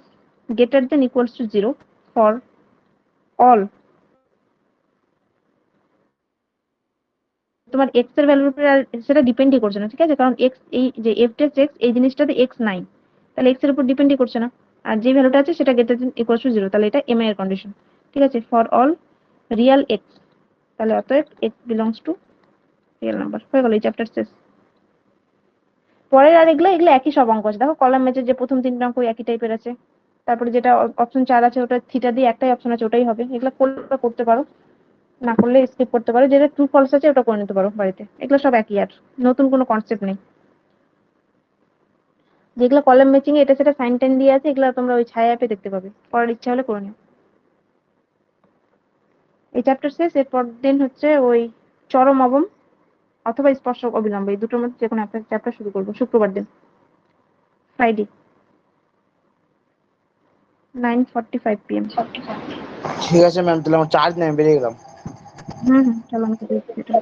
greater than equals two 0 for all, তোমার এক্স এর ভ্যালুর উপরে আর সেটা ডিপেন্ডই করছে না, ঠিক আছে। কারণ এক্স, এই যে এফ টেস্ট এক্স, এই জিনিসটাতে এক্স নাই, তাহলে এক্স এর উপর ডিপেন্ডই করছে না। আর যে ভ্যালুটা আছে সেটা গ্রেটার দেন ইকুয়ালস টু 0, তাহলে এটা এমআই এর কন্ডিশন, ঠিক আছে, ফর অল রিয়েল এক্স। তাহলে অতএব x belongs two real number. হয়ে গেল, এই চ্যাপ্টার শেষ। পরের আর এগুলো একই সব অঙ্ক আছে। দেখো কলাম ম্যাচের যে প্রথম 3টা অঙ্ক একই টাইপের আছে। তারপরে যেটা অপশন 4 আছে, ওটা থিটা দিয়ে একটাই অপশন আছে, ওটাই হবে। এগুলো করতে পারো, না করলে স্কিপ করতে পারো। যেটা ট্রু ফলস আছে ওটা করে নিতে পারো বাড়িতে। এগুলো সব একই, আর নতুন কোনো কনসেপ্ট নেই। যেগুলো কলাম ম্যাচিং এটা সেটা সাইন টাইন দিয়ে আছে, এগুলো তোমরা ওই ছায়া অ্যাপে দেখতে পাবে, পড়ার ইচ্ছা হলে করে নিও। এই চ্যাপ্টার শেষ। এরপর দিন হচ্ছে ওই চরম অবম অথবা স্পর্শ অবিলম্ব, এই দুটোর মধ্যে যে কোনো একটা চ্যাপ্টার শুরু করবো শুক্রবার দিন, ফ্রাইডে 9:45 PM। ঠিক আছে ম্যাম, তাহলে আমার চার্জ নেই, বেরিয়ে গেলাম। চলো আমি করে দিচ্ছি এটা।